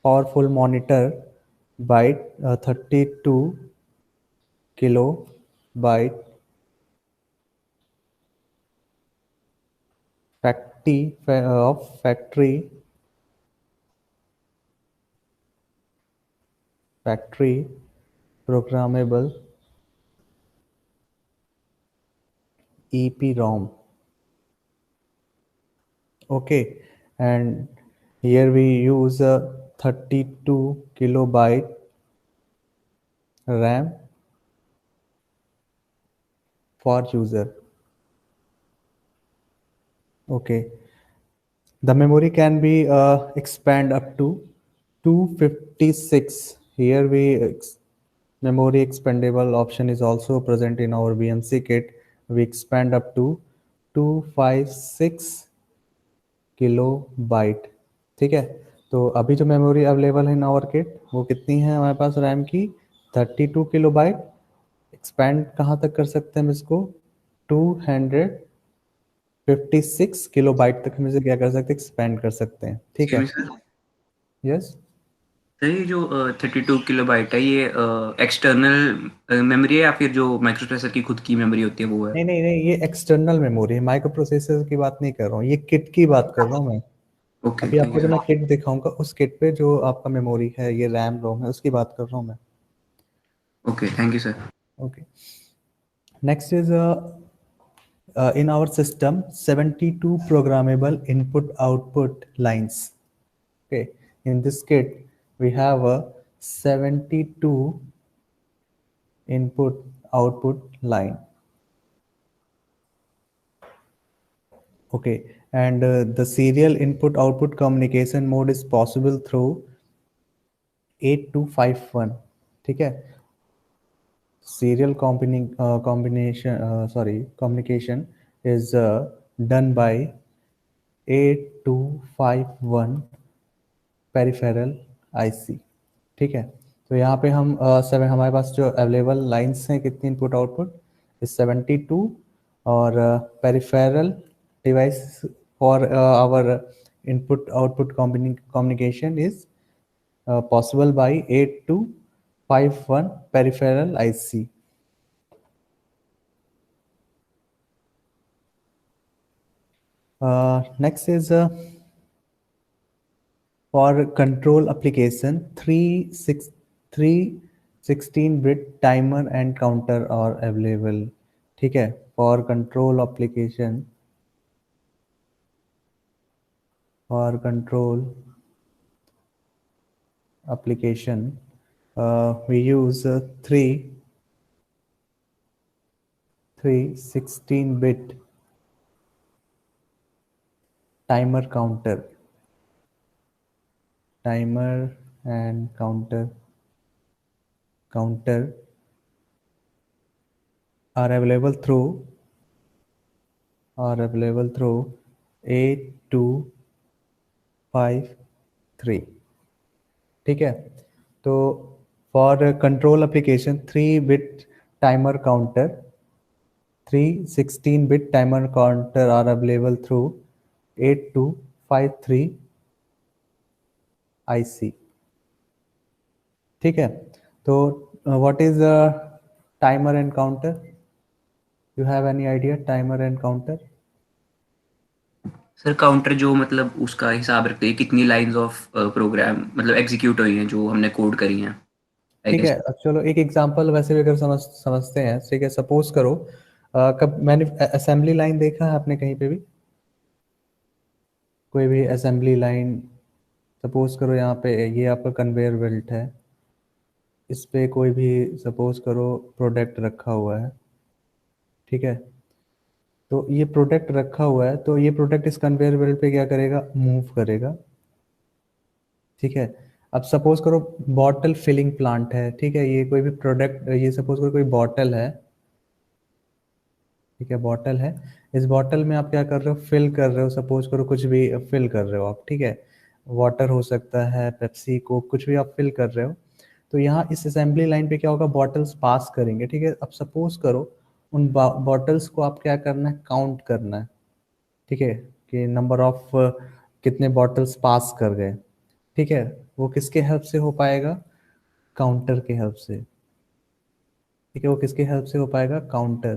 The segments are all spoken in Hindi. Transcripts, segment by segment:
powerful monitor byte, 32 kilobyte factory programmable EPROM. Okay, and here we use a 32 kilobyte RAM for user. Okay, the memory can be expand up to 256. Here memory expandable option is also present in our BMC kit. We expand up to 256 kilobyte. ठीक है, तो अभी जो मेमोरी अवेलेबल है इन आवर किट वो कितनी है हमारे पास रैम की 32 किलोबाइट. एक्सपैंड कहाँ तक कर सकते हैं हम इसको 256 किलोबाइट तक हम इसे क्या कर सकते हैं एक्सपैंड कर सकते हैं. ठीक है. यस सर ये जो 32 किलोबाइट है ये एक्सटर्नल मेमोरी है या फिर जो माइक्रोप्रोसेसर की खुद की मेमोरी होती है वो है? नहीं नहीं नहीं, ये एक्सटर्नल मेमोरी है, माइक्रो प्रोसेसर की बात नहीं कर रहा हूँ, ये किट की बात कर रहा हूँ मैं. ओके, अभी थैंक आपको यू जो मैं सर. किट दिखाऊंगा उस किट पे जो आपका मेमोरी है ये रैम रोम है उसकी बात कर रहा हूँ मैं. Okay, thank you sir. Okay, next is in our system 72 programmable input output lines. Okay, in this kit we have a 72 input output line. Okay, and the serial input output communication mode is possible through 8251. ठीक है, serial communication is done by 8251 peripheral IC. ठीक है, तो यहाँ पे हम हमारे पास जो अवेलेबल लाइंस हैं कितनी इनपुट आउटपुट इस 72 और peripheral device for our input output communication is possible by 8251 peripheral IC. Next is for control application 16-bit timer and counter are available. ठीक है, for control application we use three 16-bit timer and counter are available through 8253. ठीक है, तो for control application 3-bit timer counter 16-bit timer counter are available through 8253 IC. ठीक है, तो what is timer and counter? You have any idea timer and counter? Sir counter जो मतलब उसका हिसाब रखते हैं कितनी लाइंस ऑफ प्रोग्राम मतलब एग्जीक्यूट हुई हैं जो हमने कोड करी हैं. ठीक है, चलो एक एग्जांपल वैसे भी अगर समझते हैं. ठीक है, सपोज करो कब मैंने असेंबली लाइन देखा है आपने कहीं पे भी? कोई भी असेंबली लाइन सपोज करो यहाँ पे ये आपका कन्वेयर बेल्ट है, इस पे कोई भी सपोज करो प्रोडक्ट रखा हुआ है. ठीक है, तो ये प्रोडक्ट रखा हुआ है तो ये प्रोडक्ट इस कन्वेयर बेल्ट पे क्या करेगा मूव करेगा. ठीक है, अब सपोज करो बॉटल फिलिंग प्लांट है. ठीक है, ये कोई भी प्रोडक्ट ये सपोज करो कोई बॉटल है. ठीक है, बॉटल है, इस बॉटल में आप क्या कर रहे हो फिल कर रहे हो, सपोज करो कुछ भी फिल कर रहे हो आप. ठीक है, वाटर हो सकता है, पेप्सी कोक कुछ भी आप फिल कर रहे हो. तो यहाँ इस असेंबली लाइन पे क्या होगा बॉटल्स पास करेंगे. ठीक है, अब सपोज करो उन बॉटल्स को आप क्या करना है काउंट करना है. ठीक है, कि नंबर ऑफ कितने बॉटल्स पास कर गए. ठीक है, वो किसके हेल्प से हो पाएगा? काउंटर के हेल्प से। ठीक है, वो किसके हेल्प से हो पाएगा? काउंटर।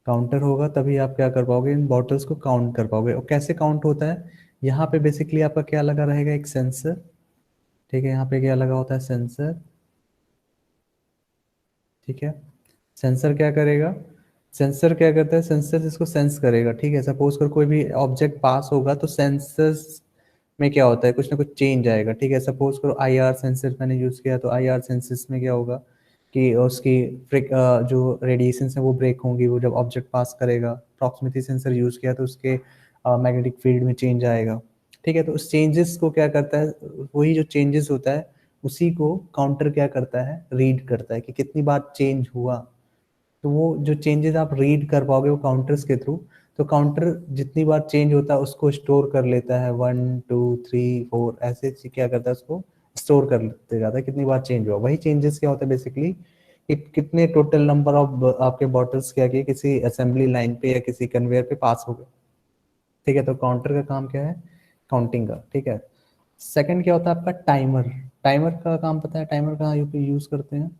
काउंटर होगा तभी आप क्या कर पाओगे, इन बॉटल्स को काउंट कर पाओगे। और कैसे काउंट होता है? यहाँ पे बेसिकली आपका क्या लगा रहेगा? एक सेंसर। ठीक है, यहाँ पे क्या लगा होता है? सेंसर। ठीक है, सेंसर क्या करेगा? सेंसर क्या करता है? सेंसर इसको सेंस करेगा। ठीक है, सपोज कर कोई भी ऑब्जेक्ट पास होगा तो सेंसर्स में क्या होता है? कुछ ना कुछ चेंज आएगा। ठीक है, सपोज करो आईआर सेंसर मैंने यूज़ किया, तो आईआर सेंसर्स में क्या होगा कि उसकी जो रेडिएशन है वो ब्रेक होंगी वो जब ऑब्जेक्ट पास करेगा। प्रॉक्सिमिटी सेंसर यूज़ किया तो उसके मैग्नेटिक फील्ड में चेंज आएगा। ठीक है, तो उस चेंजेस को क्या करता है? वही जो चेंजेस होता है उसी को काउंटर क्या करता है? रीड करता है कि कितनी बार चेंज हुआ। तो वो जो चेंजेस आप रीड कर पाओगे वो काउंटर्स के थ्रू। तो काउंटर जितनी बार चेंज होता है उसको स्टोर कर लेता है, 1 2 3 4 ऐसे क्या करता है? उसको स्टोर कर लेते जाता है कितनी बार चेंज हुआ। वही चेंजेस क्या होता है बेसिकली कि कितने टोटल नंबर ऑफ आपके बॉटल्स क्या किए किसी असेंबली लाइन पे या किसी कन्वेयर पे पास हो गए। ठीक है, तो काउंटर का काम क्या है? काउंटिंग का। ठीक है, सेकंड क्या होता है आपका? टाइमर। टाइमर का काम पता है? टाइमर कहाँ यूज करते हैं?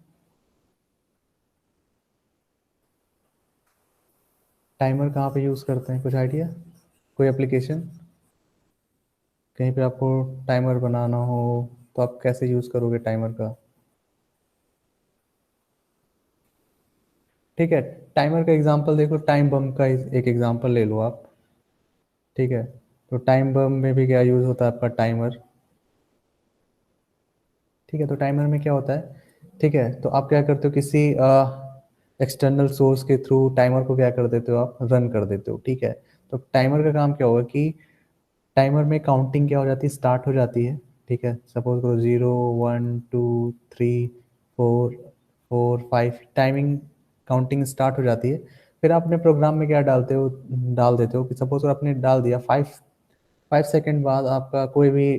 टाइमर कहाँ पे यूज करते हैं? कुछ आइडिया? कोई एप्लीकेशन कहीं पे आपको टाइमर बनाना हो तो आप कैसे यूज करोगे टाइमर का? ठीक है, टाइमर का एग्जांपल देखो, टाइम बम का एक एग्जांपल ले लो आप। ठीक है, तो टाइम बम में भी क्या यूज होता है आपका? टाइमर। ठीक है, तो टाइमर में क्या होता है? ठीक है, तो आप क्या करते हो? किसी एक्सटर्नल सोर्स के थ्रू टाइमर को क्या कर देते हो? आप रन कर देते हो। ठीक है, तो टाइमर का काम क्या होगा कि टाइमर में काउंटिंग क्या हो जाती है? स्टार्ट हो जाती है। ठीक है, सपोज करो 0 1 2 3 4 4 5 टाइमिंग काउंटिंग स्टार्ट हो जाती है। फिर आप अपने प्रोग्राम में क्या डालते हो? डाल देते हो कि सपोज करो आपने डाल दिया 5 5 सेकेंड बाद आपका कोई भी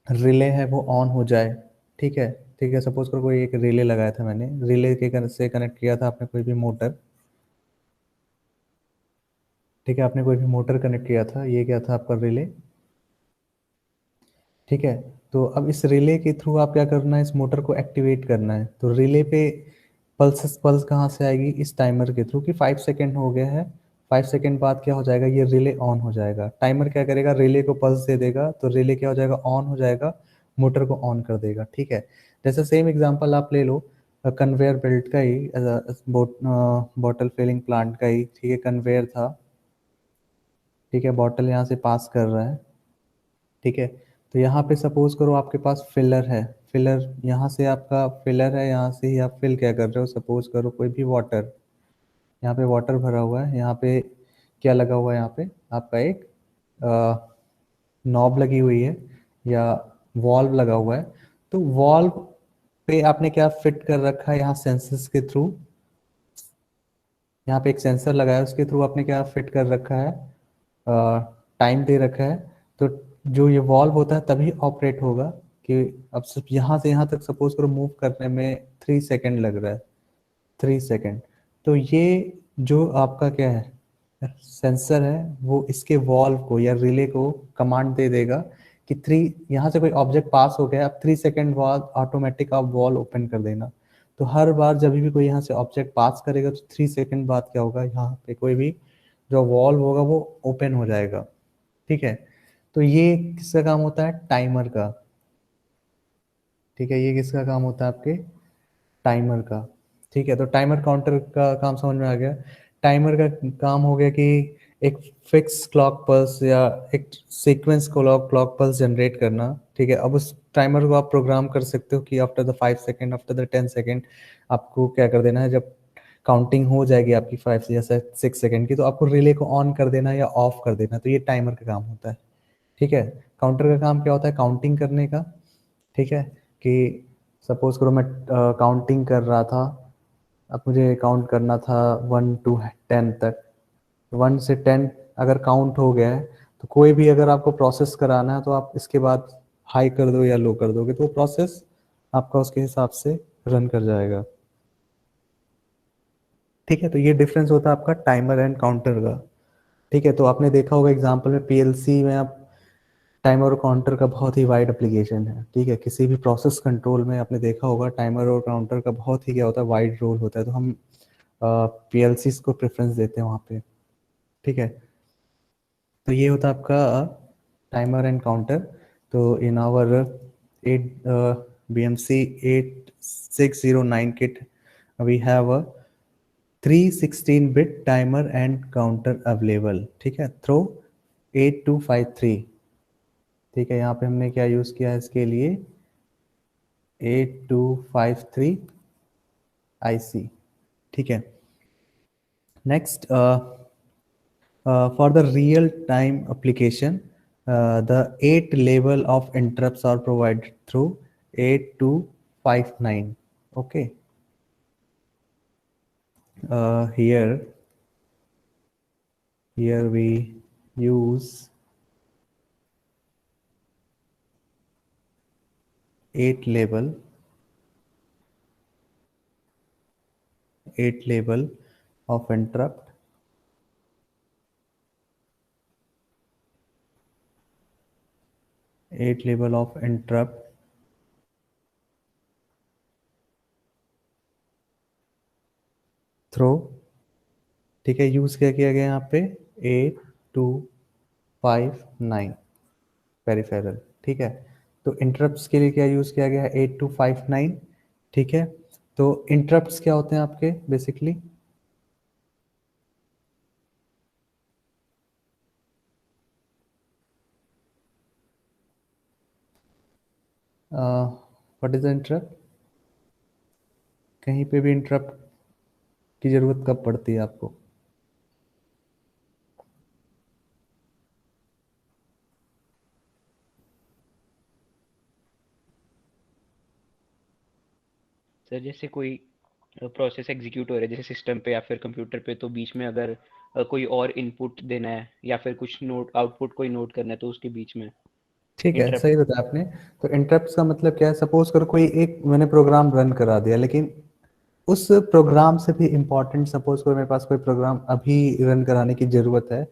रिले है वो ऑन हो जाए। ठीक है, ठीक है, सपोज करो कोई एक रिले लगाया था मैंने, रिले के से कनेक्ट किया था आपने कोई भी मोटर। ठीक है, आपने कोई भी मोटर कनेक्ट किया था, ये क्या था आपका? रिले। ठीक है, तो अब इस रिले के थ्रू आप क्या करना है? इस मोटर को एक्टिवेट करना है। तो रिले पे पल्स कहाँ से आएगी? इस टाइमर के थ्रू कि 5 सेकेंड हो गया है। 5 सेकेंड बाद क्या हो जाएगा? ये रिले ऑन हो जाएगा। टाइमर क्या करेगा? रिले को पल्स दे देगा तो रिले क्या हो जाएगा? ऑन हो जाएगा, मोटर को ऑन कर देगा। ठीक है, जैसे सेम एग्जांपल आप ले लो कन्वेयर बेल्ट का ही, बॉटल फिलिंग प्लांट का ही। ठीक है, कन्वेयर था। ठीक है, बॉटल यहाँ से पास कर रहा है। ठीक है, तो यहाँ पे सपोज करो आपके पास फिलर है। फिलर यहाँ से आपका फिलर है, यहाँ से ही आप फिल क्या कर रहे हो? सपोज करो कोई भी वाटर, यहाँ पे वाटर भरा हुआ है। यहाँ पे क्या लगा हुआ है? यहाँ पे आपका एक नॉब लगी हुई है या वॉल्व लगा हुआ है। तो वॉल्व पे आपने क्या फिट कर रखा है? यहाँ सेंसर्स के थ्रू, यहाँ पे एक सेंसर लगाया है, उसके थ्रू आपने क्या फिट कर रखा है? टाइम दे रखा है। तो जो ये वॉल्व होता है तभी ऑपरेट होगा कि अब सिर्फ यहाँ से यहाँ तक सपोज करो मूव करने में 3 सेकेंड लग रहा है। 3 सेकेंड। तो ये जो आपका क्या है? सेंसर है, वो इसके वॉल्व को या रिले को कमांड दे देगा कि यहाँ से कोई ऑब्जेक्ट पास हो गया, अब 3 सेकेंड बाद ऑटोमेटिक आप वॉल ओपन कर देना। तो हर बार जब भी कोई यहाँ से ऑब्जेक्ट पास करेगा तो 3 सेकेंड बाद क्या होगा? यहाँ पे कोई भी जो वॉल्व होगा वो ओपन हो जाएगा। ठीक है, तो ये किसका काम होता है? टाइमर का। ठीक है, ये किसका काम होता है? आपके टाइमर का। ठीक है, तो टाइमर काउंटर का काम समझ में आ गया। टाइमर का काम हो गया कि एक फिक्स क्लॉक पल्स या एक sequence clock clock pulse generate करना। ठीक है, अब उस टाइमर को आप प्रोग्राम कर सकते हो कि after the 5 second, after the 10 second आपको क्या कर देना है? जब काउंटिंग हो जाएगी आपकी 5 या 6 सेकेंड की, तो आपको रिले को ऑन कर देना या ऑफ कर देना। तो ये टाइमर का काम होता है। ठीक है, काउंटर का काम क्या होता है? काउंटिंग करने का। ठीक है, कि सपोज करो मैं काउंटिंग कर रहा था, अब मुझे काउंट करना था 1 to 10 तक। 1 से 10 अगर काउंट हो गया है तो कोई भी अगर आपको प्रोसेस कराना है तो आप इसके बाद हाई कर दो या लो कर दोगे तो वो प्रोसेस आपका उसके हिसाब से रन कर जाएगा। ठीक है, तो ये डिफरेंस होता है आपका टाइमर एंड काउंटर का। ठीक है, तो आपने देखा होगा एग्जांपल में पीएलसी में आप टाइमर और काउंटर का बहुत ही वाइड एप्लीकेशन है, ठीक है। किसी भी प्रोसेस कंट्रोल में आपने देखा होगा टाइमर और काउंटर का बहुत ही क्या होता है, वाइड रोल होता है। तो हम पीएलसीज को प्रेफरेंस देते हैं वहाँ पे, ठीक है। तो ये होता है आपका टाइमर एंड काउंटर। तो in our 8 BMC 8609 kit we have a 316-bit timer and counter available, ठीक है, थ्रो 8253, ठीक है। यहाँ पे हमने क्या यूज़ किया है इसके लिए, 8253 IC, ठीक है। Next, for the real time application, the 8 level of interrupts are provided through 8259, okay. Here we use 8 level of interrupt, 8 level of interrupt throw, ठीक है। यूज क्या किया गया यहाँ पे, 8259 पेरिफेरल, ठीक है। तो इंटरप्ट्स के लिए क्या यूज किया गया है, 8259, ठीक है। तो इंटरप्ट्स क्या होते हैं आपके basically, what is the interrupt, कहीं पे भी इंटरप्ट की जरूरत कब पड़ती है आपको, सर जैसे कोई प्रोसेस एग्जीक्यूट हो रहा है जैसे सिस्टम पे या फिर कंप्यूटर पे, तो बीच में अगर कोई और इनपुट देना है या फिर कुछ नोट आउटपुट कोई नोट करना है तो उसके बीच में ठीक है, इंटरप्ट। सही बताया आपने। तो इंटरप्ट्स का मतलब क्या है, सपोज करो कोई एक मैंने प्रोग्राम रन करा दिया, लेकिन उस प्रोग्राम से भी इम्पोर्टेंट, सपोज करो मेरे पास कोई प्रोग्राम अभी रन कराने की ज़रूरत है,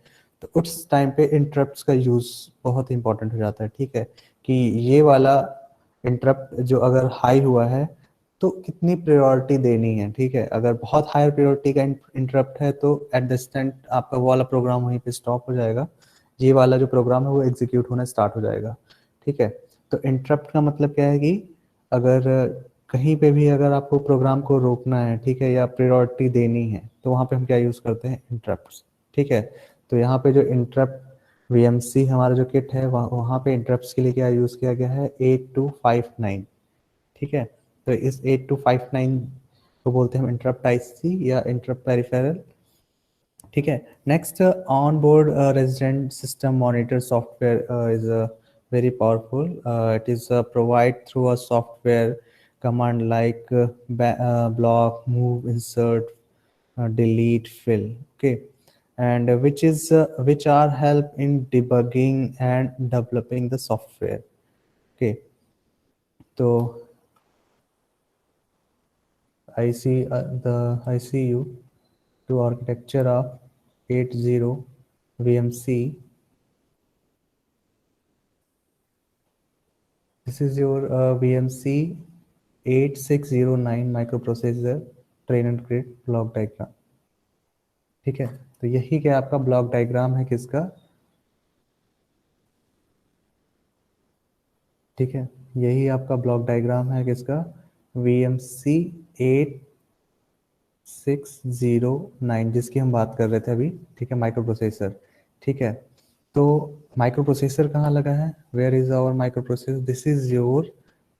तो उस टाइम पे इंटरप्ट्स का यूज़ बहुत इंपॉर्टेंट हो जाता है, ठीक है। कि ये वाला इंटरप्ट जो अगर हाई हुआ है तो कितनी प्रायोरिटी देनी है, ठीक है। अगर बहुत हायर प्रायोरिटी का इंटरप्ट है तो एट द इंस्टेंट आपका वो वाला प्रोग्राम वहीं पे स्टॉप हो जाएगा, ये वाला जो प्रोग्राम है वो एग्जीक्यूट होना स्टार्ट हो जाएगा, ठीक है। तो इंटरप्ट का मतलब क्या है कि अगर कहीं पे भी अगर आपको प्रोग्राम को रोकना है, ठीक है, या प्रायोरिटी देनी है, तो वहाँ पे हम क्या यूज़ करते हैं, इंटरप्ट्स, ठीक है। तो यहाँ पे जो इंटरप्ट वीएमसी हमारा जो किट है वहाँ पे इंटरप्ट्स के लिए क्या यूज़ किया गया है, 8259, ठीक है। तो इस 8259 को बोलते हैं हम इंटरप्ट आईसी या इंटरप्ट पेरिफेरल, ठीक है। Next, on board resident system monitor software is very powerful. It is provide through a software command like block, move, insert, delete, fill. Okay, and which are help in debugging and developing the software. Okay, so I see I see you to architecture of 80 VMC. This is your VMC 8609 microprocessor train and create block diagram, ठीक है। तो यही क्या आपका ब्लॉक डायग्राम है किसका, ठीक है। यही आपका ब्लॉक डायग्राम है किसका, VMC 8609 जिसकी हम बात कर रहे थे अभी, ठीक है, माइक्रो प्रोसेसर, ठीक है। तो माइक्रो प्रोसेसर कहाँ लगा है, where is our microprocessor, this is your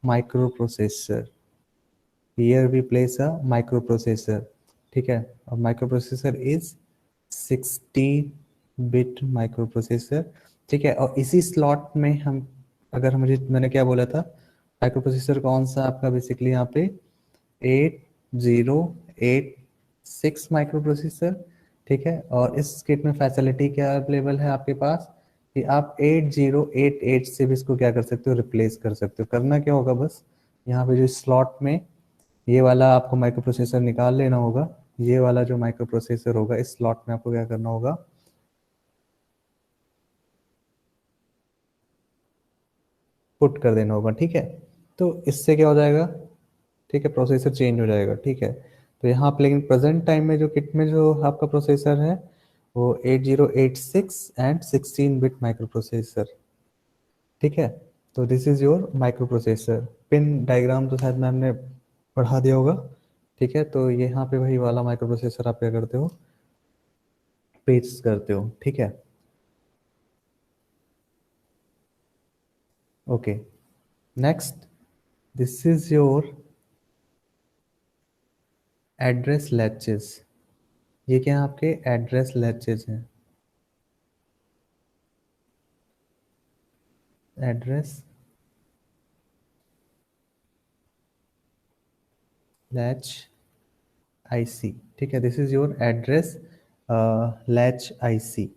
microprocessor, here we place a microprocessor, ठीक है। और microprocessor is 60 bit microprocessor, ठीक है। और इसी स्लॉट में हम, अगर मैंने क्या बोला था, माइक्रो प्रोसेसर कौन सा आपका बेसिकली यहाँ पे 8086 माइक्रो प्रोसेसर, ठीक है। और इस किट में फैसिलिटी क्या अवेलेबल है आपके पास, कि आप 8088 से भी इसको क्या कर सकते हो, रिप्लेस कर सकते हो। करना क्या होगा, बस यहाँ पे जो स्लॉट में ये वाला आपको माइक्रो प्रोसेसर निकाल लेना होगा, ये वाला जो माइक्रो प्रोसेसर होगा इस स्लॉट में आपको क्या करना होगा, पुट कर देना होगा, ठीक है। तो इससे क्या हो जाएगा, ठीक है, प्रोसेसर चेंज हो जाएगा, ठीक है। तो यहाँ पे लेकिन प्रेजेंट टाइम में जो किट में जो आपका प्रोसेसर है वो 8086 एंड 16 बिट माइक्रो प्रोसेसर, ठीक है। तो this is your micro processor. Pin diagram तो शायद मैम ने पढ़ा दिया होगा, ठीक है। तो ये यहाँ पे वही वाला माइक्रो प्रोसेसर आप क्या करते हो, पेस्ट करते हो, ठीक है। Okay, next, this is your address latches. ये क्या है, आपके एड्रेस लैचेस हैं, एड्रेस लैच आईसी, ठीक है। This is your address latch IC,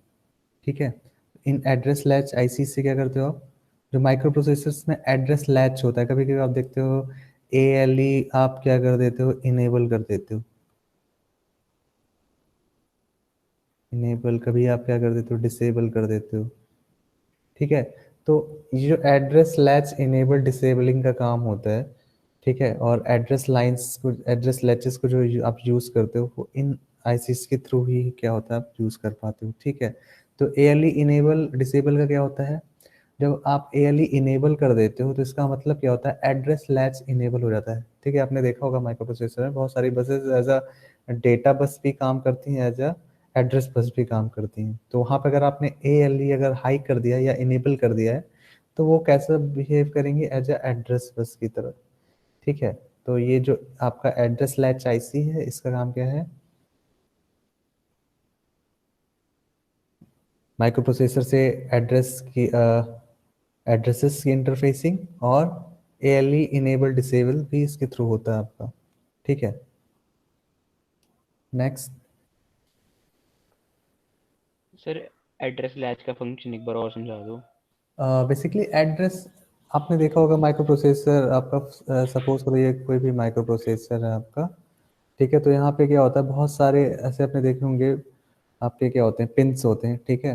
ठीक है। इन एड्रेस लैच आईसी से क्या करते हो आप, जो माइक्रो प्रोसेसर्स में एड्रेस लैच होता है, कभी कभी आप देखते हो ALE आप क्या कर देते हो, इनेबल कर देते हो, इनेबल, कभी आप क्या कर देते हो, डिसेबल कर देते हो, ठीक है। तो ये जो एड्रेस लैच इनेबल डिसेबलिंग का काम होता है, ठीक है, और एड्रेस लाइंस को, एड्रेस लैचेस को जो आप यूज़ करते हो वो इन आईसीस के थ्रू ही क्या होता है, आप यूज़ कर पाते हो, ठीक है। तो ALE इनेबल डिसेबल का क्या होता है, जब आप ALE इनेबल कर देते हो तो इसका मतलब क्या होता है, एड्रेस लैच इनेबल हो जाता है, ठीक है। आपने देखा होगा माइक्रो प्रोसेसर में बहुत सारी buses as a data bus भी काम करती हैं, एज अ एड्रेस बस भी काम करती हैं। तो वहाँ पे अगर आपने ALE अगर हाई कर दिया या इनेबल कर दिया है तो वो कैसा बिहेव करेंगे, एज अ एड्रेस बस की तरह, ठीक है। तो ये जो आपका एड्रेस लैच आईसी है इसका काम क्या है, माइक्रो प्रोसेसर से एड्रेस की एड्रेसेस की इंटरफेसिंग, और ALE इनेबल डिसेबल भी इसके थ्रू होता है आपका, ठीक है। नेक्स्ट, सर एड्रेस लैच का फंक्शन एक बार और समझा दो। बेसिकली एड्रेस, आपने देखा होगा माइक्रो प्रोसेसर आपका, सपोज करो ये कोई भी माइक्रो प्रोसेसर है आपका, ठीक है। तो यहाँ पे क्या होता है, बहुत सारे ऐसे आपने देखे होंगे, आपके क्या होते हैं, पिंस होते हैं, ठीक है।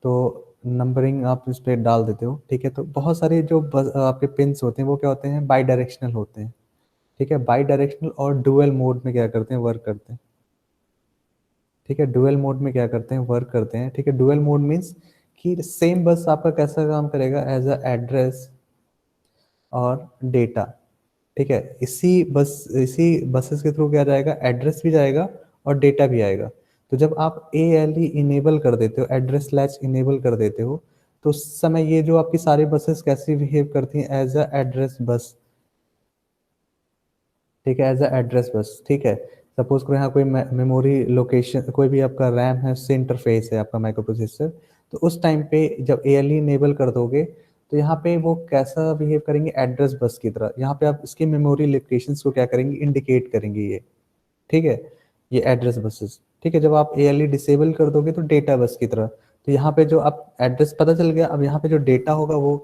तो नंबरिंग आप उस पर डाल देते हो, ठीक है। तो बहुत सारे जो आपके पिंस होते हैं वो क्या होते हैं, बाई डायरेक्शनल होते हैं, ठीक है। बाई डायरेक्शनल और डुअल मोड में क्या करते हैं, वर्क करते हैं, ठीक है। डुअल मोड में क्या करते हैं, वर्क करते हैं, ठीक है। डुअल मोड मीन्स कि सेम बस आपका कैसा काम करेगा, एज अ एड्रेस और डेटा, ठीक है। इसी बसेस के थ्रू क्या जाएगा, एड्रेस भी जाएगा और डेटा भी आएगा। तो जब आप ALE इनेबल कर देते हो, एड्रेस लैच इनेबल कर देते हो, तो उस समय ये जो आपकी सारी बसेस कैसी बिहेव करती हैं, एज अ एड्रेस बस, ठीक है, एज अ एड्रेस बस, ठीक है। सपोज करो यहाँ कोई मेमोरी लोकेशन, कोई भी आपका रैम है, उससे इंटरफेस है आपका माइक्रो प्रोसेसर, तो उस टाइम पे जब ALE इनेबल कर दोगे तो यहाँ पे वो कैसा बिहेव करेंगे, एड्रेस बस की तरह। यहाँ पे आप इसकी मेमोरी लोकेशंस को क्या करेंगे, इंडिकेट करेंगे ये, ठीक है, ये एड्रेस बसेस, ठीक है। जब आप ALE डिसेबल कर दोगे तो डेटा बस की तरह। तो यहाँ पे जो आप एड्रेस पता चल गया, अब यहाँ पे जो डेटा होगा वो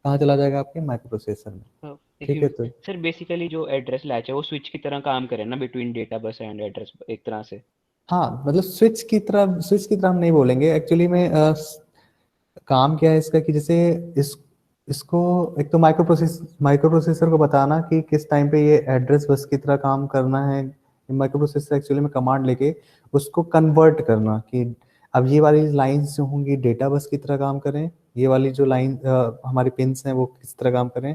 कहाँ चला जाएगा, आपके माइक्रो प्रोसेसर में, एक ठीक है। मिनट तो सर, बेसिकली जो एड्रेस लैच है वो स्विच की तरह काम करे ना between data bus and address, एक तरह से। हाँ, मतलब स्विच की तरह हम नहीं बोलेंगे एक्चुअली में। काम क्या है इसका, कि जैसे इस इसको एक तो माइक्रो प्रोसेसर को बताना कि किस टाइम पे ये एड्रेस बस की तरह काम करना है। माइक्रो प्रोसेसर एक्चुअली में कमांड लेके उसको कन्वर्ट करना, कि अब ये वाली लाइंस जो होंगी डेटा बस की तरह काम करें, ये वाली जो लाइन हमारी पिंस हैं वो किस तरह काम करें,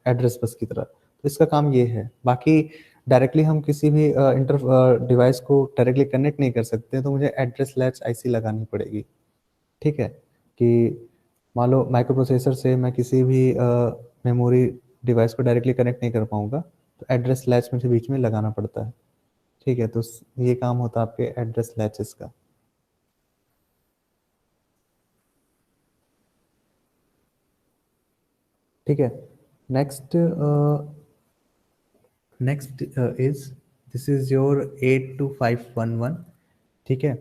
एड्रेस बस की तरह। तो इसका काम ये है। बाकी डायरेक्टली हम किसी भी इंटर डिवाइस को डायरेक्टली कनेक्ट नहीं कर सकते, तो मुझे एड्रेस लैच आईसी लगानी पड़ेगी, ठीक है। कि मान लो माइक्रो प्रोसेसर से मैं किसी भी मेमोरी डिवाइस को डायरेक्टली कनेक्ट नहीं कर पाऊंगा, तो एड्रेस लैच मुझे बीच में लगाना पड़ता है, ठीक है। तो ये काम होता है आपके एड्रेस लैचेस का, ठीक है। Next, next is, this is your 82511, ठीक है।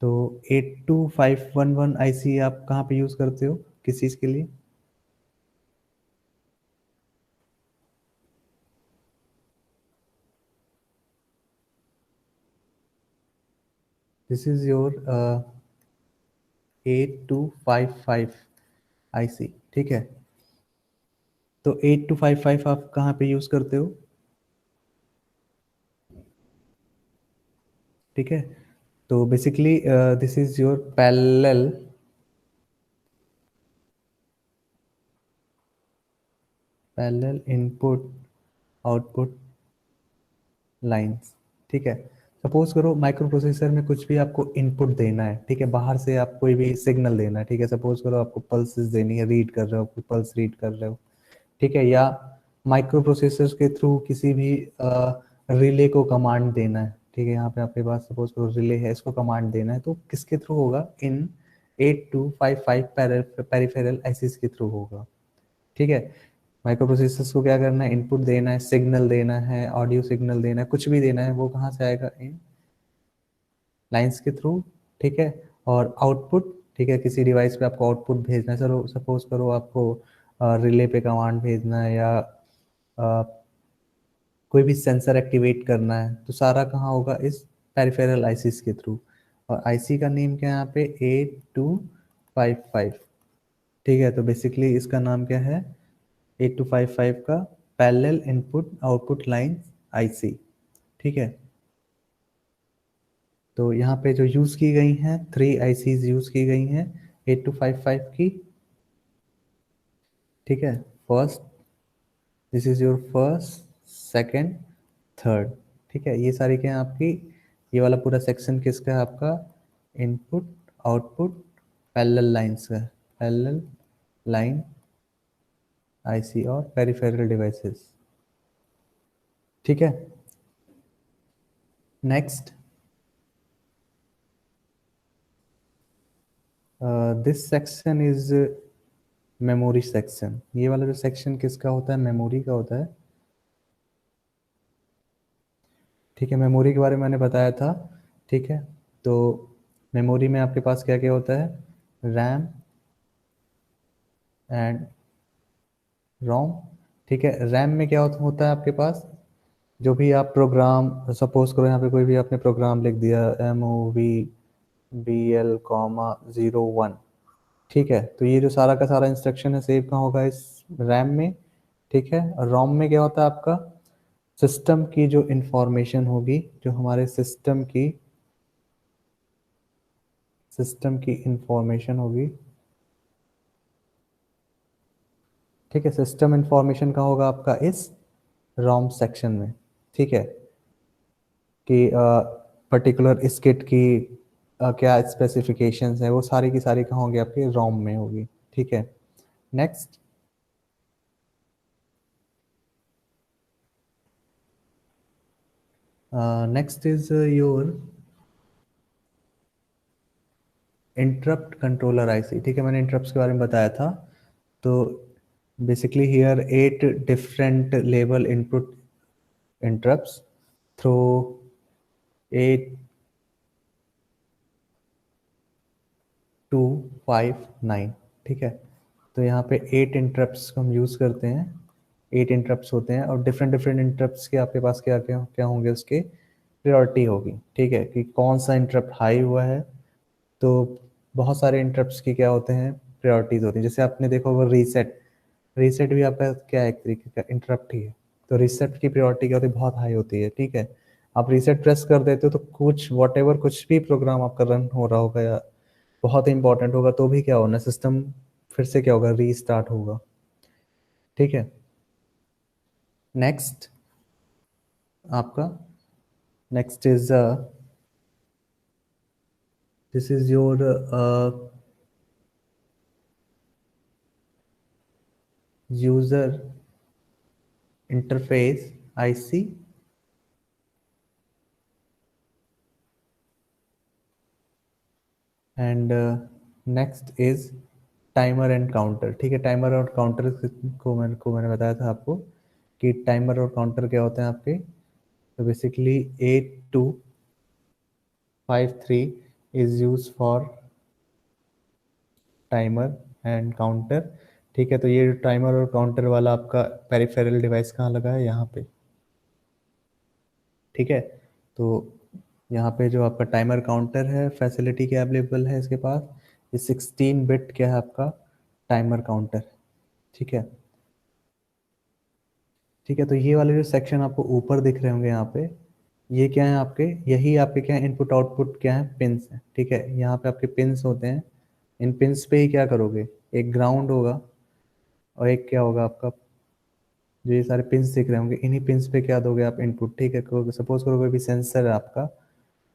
तो 82511 आईसी आप कहाँ पे यूज़ करते हो, किस चीज़ के लिए, दिस इज योर 8255 आईसी, ठीक है। तो 8255 आप कहाँ पे यूज़ करते हो? ठीक है, तो basically this is your parallel input output lines. ठीक है, सपोज करो माइक्रो प्रोसेसर में कुछ भी आपको इनपुट देना है, ठीक है, बाहर से आप कोई भी सिग्नल देना है, ठीक है, सपोज करो आपको पल्सेस देनी है, रीड कर रहे हो, पल्स रीड कर रहे हो, ठीक है, या माइक्रो प्रोसेसर के थ्रू किसी भी रिले को कमांड देना है, ठीक है, यहाँ पे आपके पास सपोज करो रिले है, इसको कमांड देना है, तो किसके थ्रू होगा? इन 8255 पेरिफेरल आईसीज के थ्रू होगा। ठीक है, माइक्रो प्रोसेसर्स को क्या करना है? इनपुट देना है, सिग्नल देना है, ऑडियो सिग्नल देना है, कुछ भी देना है, वो कहाँ से आएगा? इन लाइंस के थ्रू। ठीक है, और आउटपुट, ठीक है, किसी डिवाइस पे आपको आउटपुट भेजना है, चलो सपोज करो आपको रिले पे कमांड भेजना है, या कोई भी सेंसर एक्टिवेट करना है, तो सारा कहाँ होगा? इस पेरिफेरल आईसीज के थ्रू। और आईसी का नेम क्या है यहाँ पे? 8255। ठीक है, तो बेसिकली इसका नाम क्या है? 8255 का parallel input output line IC. ठीक है, तो यहाँ पे जो यूज़ की गई हैं 3 आईसीज यूज़ की गई हैं 8255 की। ठीक है, first, this is your first, second, third. ठीक है, ये सारी क्या है आपकी? ये वाला पूरा सेक्शन किसका है आपका? इनपुट आउटपुट पैरेलल लाइंस का, पैरेलल लाइन आईसी और पेरिफेरल डिवाइसेस। ठीक है, next, this section is memory section. ये वाला जो सेक्शन किसका होता है? मेमोरी का होता है। ठीक है, मेमोरी के बारे में मैंने बताया था। ठीक है, तो मेमोरी में आपके पास क्या क्या होता है? रैम एंड रोम। ठीक है, रैम में क्या होता है आपके पास? जो भी आप प्रोग्राम, सपोज करो यहाँ पे कोई भी आपने प्रोग्राम लिख दिया, MOVBL,01। ठीक है, तो ये जो सारा का सारा इंस्ट्रक्शन है सेव कहाँ होगा? इस रैम में। ठीक है, और रोम में क्या होता है आपका? सिस्टम की जो इंफॉर्मेशन होगी, जो हमारे सिस्टम की इंफॉर्मेशन होगी। ठीक है, सिस्टम इंफॉर्मेशन का होगा आपका इस रोम सेक्शन में। ठीक है, कि पर्टिकुलर इस किट की क्या स्पेसिफिकेशंस है, वो सारी की सारी कहाँ होंगी? आपके रोम में होगी। ठीक है, next, next is your interrupt controller IC. ठीक है, मैंने इंटरप्ट्स के बारे में बताया था। तो basically here 8 different level input interrupts through 8259। ठीक है, तो यहाँ पे 8 इंटरप्ट्स को हम यूज़ करते हैं। 8 इंटरप्ट्स होते हैं, और डिफरेंट डिफरेंट इंटरप्ट्स के आपके पास क्या क्या क्या होंगे? उसके प्रायोरिटी होगी। ठीक है, कि कौन सा इंटरप्ट हाई हुआ है। तो बहुत सारे इंटरप्ट्स की क्या होते हैं? प्रायोरिटीज होती हैं। जैसे आपने देखा होगा रीसेट, रीसेट भी आपका क्या है? एक तरीके का इंटरप्ट ही है। तो रीसेट की प्रायोरिटी क्या होती है? बहुत हाई होती है। ठीक है, आप रीसेट प्रेस कर देते हो तो कुछ वॉट एवर, कुछ भी प्रोग्राम आपका रन हो रहा होगा या बहुत इंपॉर्टेंट होगा, तो भी क्या होना? सिस्टम फिर से क्या होगा? रीस्टार्ट होगा। ठीक है, नेक्स्ट आपका, next is this is your user interface IC. And next is timer and counter. ठीक है, टाइमर और काउंटर को मैंने बताया था आपको कि टाइमर और काउंटर क्या होते हैं आपके। तो basically 8253 is use for timer and counter. ठीक है, तो ये टाइमर और काउंटर वाला आपका पेरिफेरल डिवाइस कहाँ लगा है? यहाँ पे। ठीक है, तो यहाँ पे जो आपका टाइमर काउंटर है, फैसिलिटी क्या अवेलेबल है इसके पास? ये 16 बिट क्या है आपका टाइमर काउंटर। ठीक है, ठीक है। तो ये वाले जो सेक्शन आपको ऊपर दिख रहे होंगे यहाँ पे, ये क्या है आपके, यही आपके क्या है, इनपुट आउटपुट क्या है, पिंस है। ठीक है, यहाँ पे आपके पिंस होते हैं। इन पिंस पे ही क्या करोगे, एक ग्राउंड होगा और एक क्या होगा आपका, जो ये सारे पिंस दिख रहे होंगे, इन्हीं पिंस पे क्या दोगे आप, इनपुट। ठीक है, सपोज करो कोई भी सेंसर है आपका,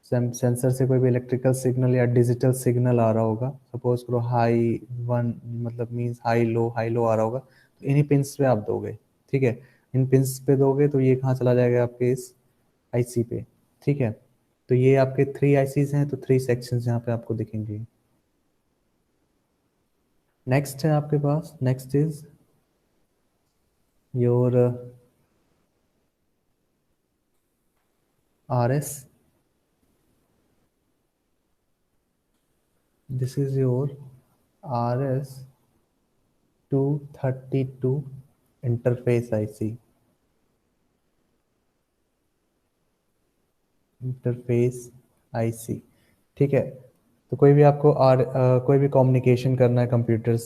सेंसर से कोई भी इलेक्ट्रिकल सिग्नल या डिजिटल सिग्नल आ रहा होगा, सपोज करो हाई वन, मतलब मीन्स हाई लो आ रहा होगा, तो इन्हीं पिंस पे आप दोगे। ठीक है, इन पिंस पे दोगे तो ये कहाँ चला जाएगा, आपके इस आईसी पे। ठीक है, तो ये आपके 3 आईसीज हैं, तो 3 सेक्शंस यहाँ पे आपको दिखेंगे। नेक्स्ट है आपके पास, next is your R S. This is your R S 232 interface IC. Interface IC. ठीक है, तो कोई भी आपको कोई भी कम्युनिकेशन करना है कंप्यूटर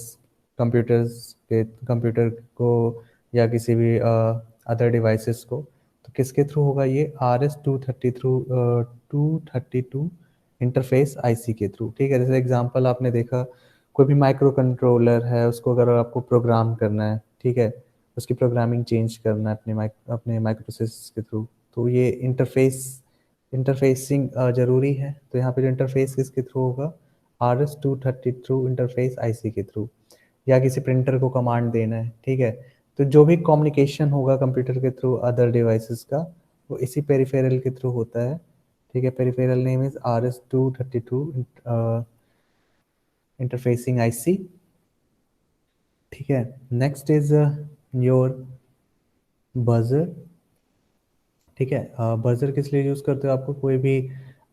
को या किसी भी अदर डिवाइसेस को, तो किसके थ्रू होगा, ये RS-232 इंटरफेस आईसी के थ्रू। ठीक है, जैसे एग्जांपल आपने देखा, कोई भी माइक्रो कंट्रोलर है, उसको अगर आपको प्रोग्राम करना है, ठीक है, उसकी प्रोग्रामिंग चेंज करना है अपने माइक्रो प्रोसेसर के थ्रू, तो ये इंटरफेसिंग जरूरी है। तो यहाँ पे जो इंटरफेस किसके थ्रू होगा, RS-232 इंटरफेस आईसी के थ्रू, या किसी प्रिंटर को कमांड देना है। ठीक है, तो जो भी कम्युनिकेशन होगा कंप्यूटर के थ्रू अदर डिवाइसेस का, वो इसी पेरिफेरल के थ्रू होता है। ठीक है, peripheral name is RS-232 interfacing IC. ठीक है, नेक्स्ट इज योर बजर। ठीक है, बजर किस लिए यूज़ करते हो, आपको कोई भी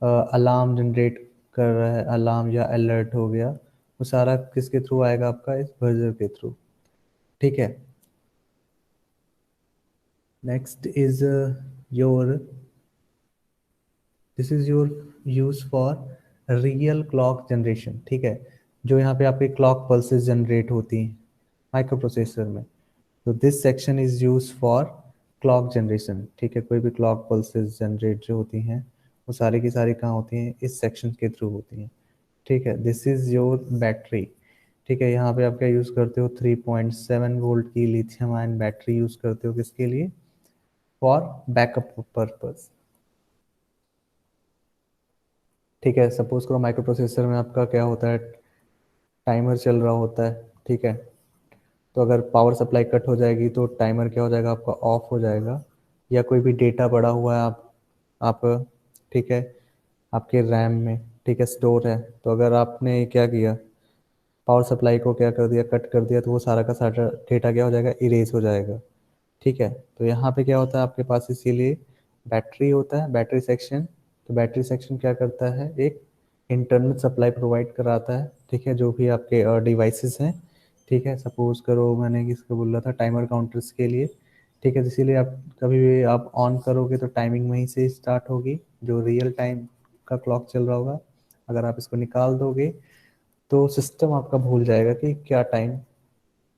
अलार्म जनरेट कर रहा है, अलार्म या अलर्ट हो गया, वो सारा किसके थ्रू आएगा, आपका इस बजर के थ्रू। ठीक है, next is your, this is your use for real clock generation. ठीक है, जो यहाँ पे आपके क्लॉक पल्सेस जनरेट होती हैं माइक्रो प्रोसेसर में, तो this section is use for clock generation. ठीक है, कोई भी क्लॉक पल्सेस जनरेट जो होती हैं, वो सारी की सारी कहाँ होती हैं, इस सेक्शन के थ्रू होती हैं। ठीक है, दिस इज योर बैटरी। ठीक है, यहाँ पे आप क्या यूज़ करते हो, 3.7 वोल्ट की लिथियम आयन बैटरी यूज़ करते हो, किसके लिए, फॉर बैकअप पर्पस। ठीक है, सपोज करो माइक्रो प्रोसेसर में आपका क्या होता है, टाइमर चल रहा होता है। ठीक है, तो अगर पावर सप्लाई कट हो जाएगी तो टाइमर क्या हो जाएगा, आपका ऑफ हो जाएगा। या कोई भी डेटा पड़ा हुआ है आप ठीक है, आपके रैम में, ठीक है, स्टोर है, तो अगर आपने क्या किया, पावर सप्लाई को क्या कर दिया, कट कर दिया, तो वो सारा का सारा डेटा क्या हो जाएगा, इरेज हो जाएगा। ठीक है, तो यहाँ पे क्या होता है आपके पास, इसीलिए बैटरी होता है, बैटरी सेक्शन। तो बैटरी सेक्शन क्या करता है, एक इंटरनल सप्लाई प्रोवाइड कराता है। ठीक है, जो भी आपके डिवाइसेस हैं, ठीक है, सपोज करो मैंने किसको बोल रहा था, टाइमर काउंटर्स के लिए। ठीक है, इसीलिए आप कभी भी आप ऑन करोगे तो टाइमिंग वहीं से स्टार्ट होगी, जो रियल टाइम का क्लॉक चल रहा होगा। अगर आप इसको निकाल दोगे तो सिस्टम आपका भूल जाएगा कि क्या टाइम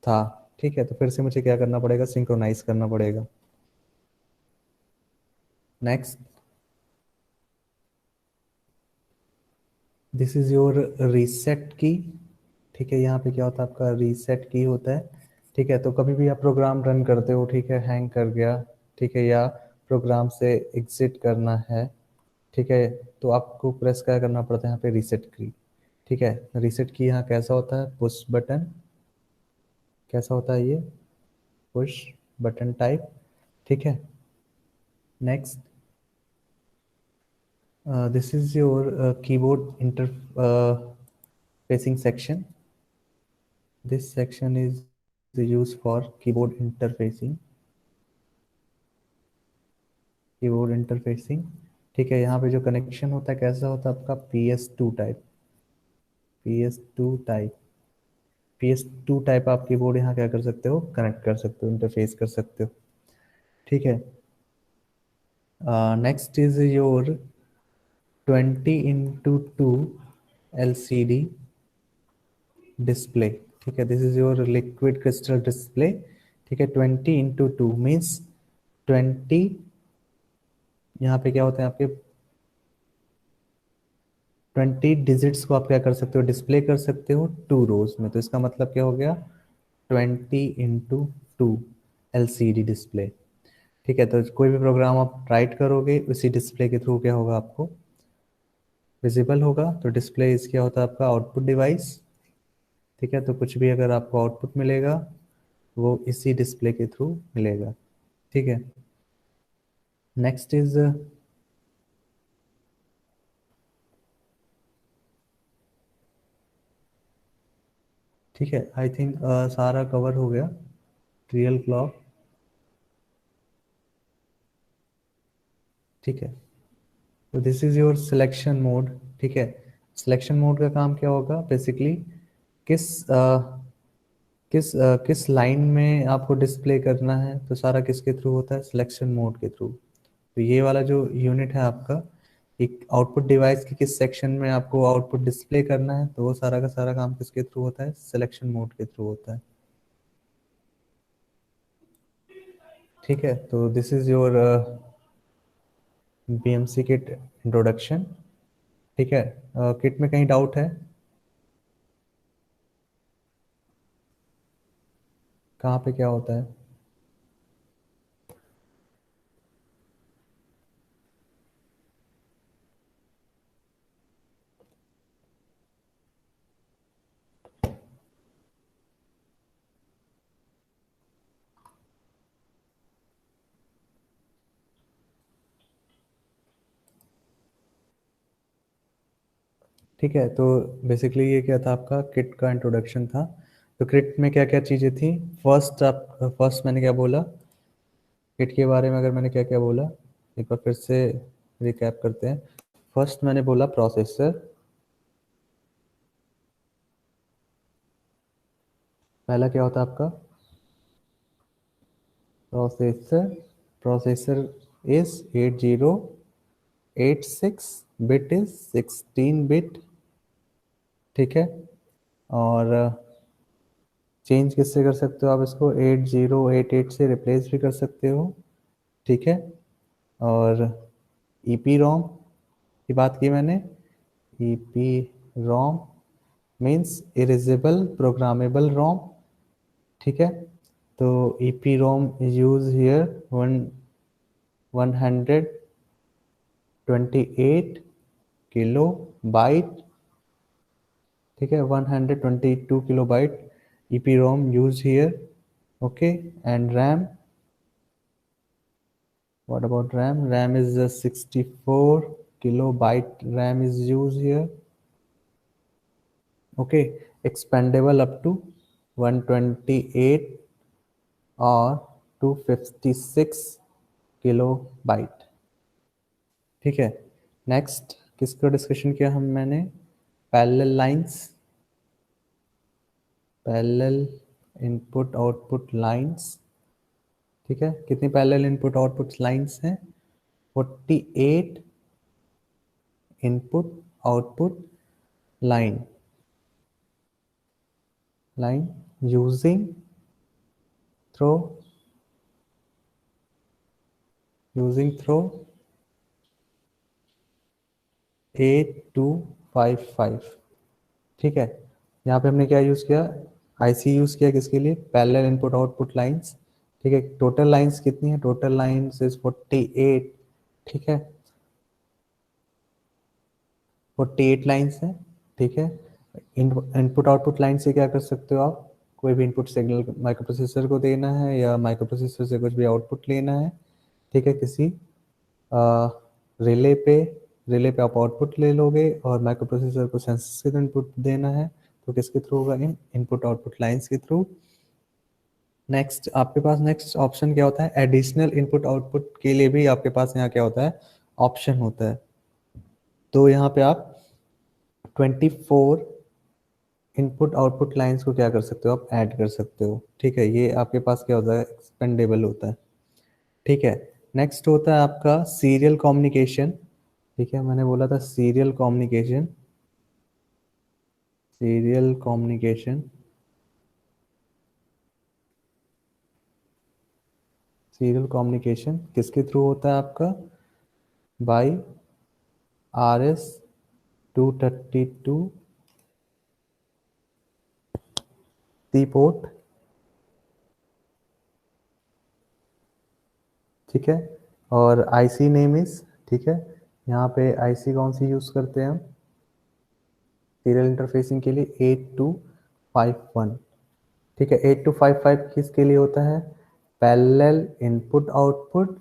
था। ठीक है, तो फिर से मुझे क्या करना पड़ेगा, सिंक्रोनाइज करना पड़ेगा। Next, this is your reset की। ठीक है, यहाँ पे क्या होता है, आपका रीसेट की होता है। ठीक है, तो कभी भी आप प्रोग्राम रन करते हो, ठीक है, हैंग कर गया, ठीक है, या प्रोग्राम से एग्जिट करना है, ठीक है, तो आपको प्रेस क्या करना पड़ता है, यहाँ पे रीसेट की। ठीक है, रीसेट की यहाँ कैसा होता है, पुश बटन, कैसा होता है ये, पुश बटन टाइप। ठीक है, next, this is your keyboard interfacing section. This section is used for keyboard interfacing. Keyboard interfacing. ठीक है, यहाँ पे जो कनेक्शन होता है कैसा होता है आपका, PS2 type, PS2 type, PS2 type आप कीबोर्ड यहाँ क्या कर सकते हो, कनेक्ट कर सकते हो, इंटरफेस कर सकते हो। ठीक है, next is your 20x2 LCD display. ठीक है, this is your liquid crystal display. ठीक है, 20x2 मीन्स 20, यहाँ पे क्या होते हैं आपके 20 डिजिट्स को आप क्या कर सकते हो, डिस्प्ले कर सकते हो 2 रोज में। तो इसका मतलब क्या हो गया, 20 × 2 LCD डिस्प्ले। ठीक है, तो कोई भी प्रोग्राम आप राइट करोगे उसी डिस्प्ले के थ्रू क्या होगा, आपको विजिबल होगा। तो डिस्प्ले इस क्या होता है आपका आउटपुट डिवाइस। ठीक है, तो कुछ भी अगर आपको आउटपुट मिलेगा वो इसी डिस्प्ले के थ्रू मिलेगा। ठीक है, नेक्स्ट इज, ठीक है, आई थिंक सारा कवर हो गया, रियल क्लॉक। ठीक है, तो this is your selection mode. ठीक है, सिलेक्शन मोड का काम क्या होगा बेसिकली, किस किस लाइन में आपको डिस्प्ले करना है, तो सारा किसके थ्रू होता है, सिलेक्शन मोड के थ्रू। तो ये वाला जो यूनिट है आपका, एक आउटपुट डिवाइस के किस सेक्शन में आपको आउटपुट डिस्प्ले करना है, तो वो सारा का सारा काम किसके थ्रू होता है, सिलेक्शन मोड के थ्रू होता है। ठीक है, तो this is your BMC kit introduction. ठीक है, किट में कहीं डाउट है, कहाँ पे क्या होता है? ठीक है, तो बेसिकली ये क्या था, आपका किट का इंट्रोडक्शन था। तो किट में क्या क्या चीज़ें थी, फर्स्ट मैंने क्या बोला किट के बारे में, अगर मैंने क्या क्या बोला एक बार फिर से रिकैप करते हैं। फर्स्ट मैंने बोला प्रोसेसर, पहला क्या होता है आपका processor. Processor is 8086, bit is 16 bit. ठीक है, और चेंज किससे कर सकते हो आप इसको, 8088 से रिप्लेस भी कर सकते हो। ठीक है, और ईपी रोम की बात की मैंने, EP ROM means erasable programmable ROM. ठीक है, तो EP ROM is use here 128 kilo byte. ठीक है, 122 kilo byte EP ROM use here. Okay, and RAM, what about RAM is 64 kilobyte RAM is used here. Okay, expandable up to 128 और 256 किलोबाइट। ठीक है, नेक्स्ट किसको डिस्कशन किया मैंने, parallel lines, parallel input output lines. ठीक है, कितनी पैरेलल इनपुट आउटपुट लाइंस हैं, 48 input output line using through through 8255। ठीक है, यहाँ पे हमने क्या यूज़ किया, आईसी यूज़ किया किसके लिए, पैरेलल इनपुट आउटपुट लाइंस। ठीक है, टोटल लाइंस कितनी है, टोटल लाइंस इज 48। ठीक है, 48 लाइंस है। ठीक है, इनपुट आउटपुट लाइन से क्या कर सकते हो आप, कोई भी इनपुट सिग्नल माइक्रो प्रोसेसर को देना है या माइक्रो प्रोसेसर से कुछ भी आउटपुट लेना है। ठीक है, किसी रिले पे आप आउटपुट ले लोगे और माइक्रो प्रोसेसर को सेंसर से इनपुट देना है, तो किसके थ्रू होगा, इन इनपुट आउटपुट लाइंस के थ्रू। नेक्स्ट आपके पास नेक्स्ट ऑप्शन क्या होता है, एडिशनल इनपुट आउटपुट के लिए भी आपके पास यहाँ क्या होता है, ऑप्शन होता है। तो यहाँ पे आप 24 इनपुट आउटपुट लाइंस को क्या कर सकते हो, आप ऐड कर सकते हो। ठीक है, ये आपके पास क्या होता है, एक्सपेंडेबल होता है। ठीक है, नेक्स्ट होता है आपका सीरियल कम्युनिकेशन। ठीक है, मैंने बोला था serial communication, serial communication. Serial communication किसके थ्रू होता है आपका? बाई RS-232 सी पोर्ट, ठीक है। और आईसी नेम इज, ठीक है, यहाँ पे आईसी कौन सी यूज करते हैं हम सीरियल इंटरफेसिंग के लिए? 8251, ठीक है। 8255 किसके लिए होता है? Parallel input output.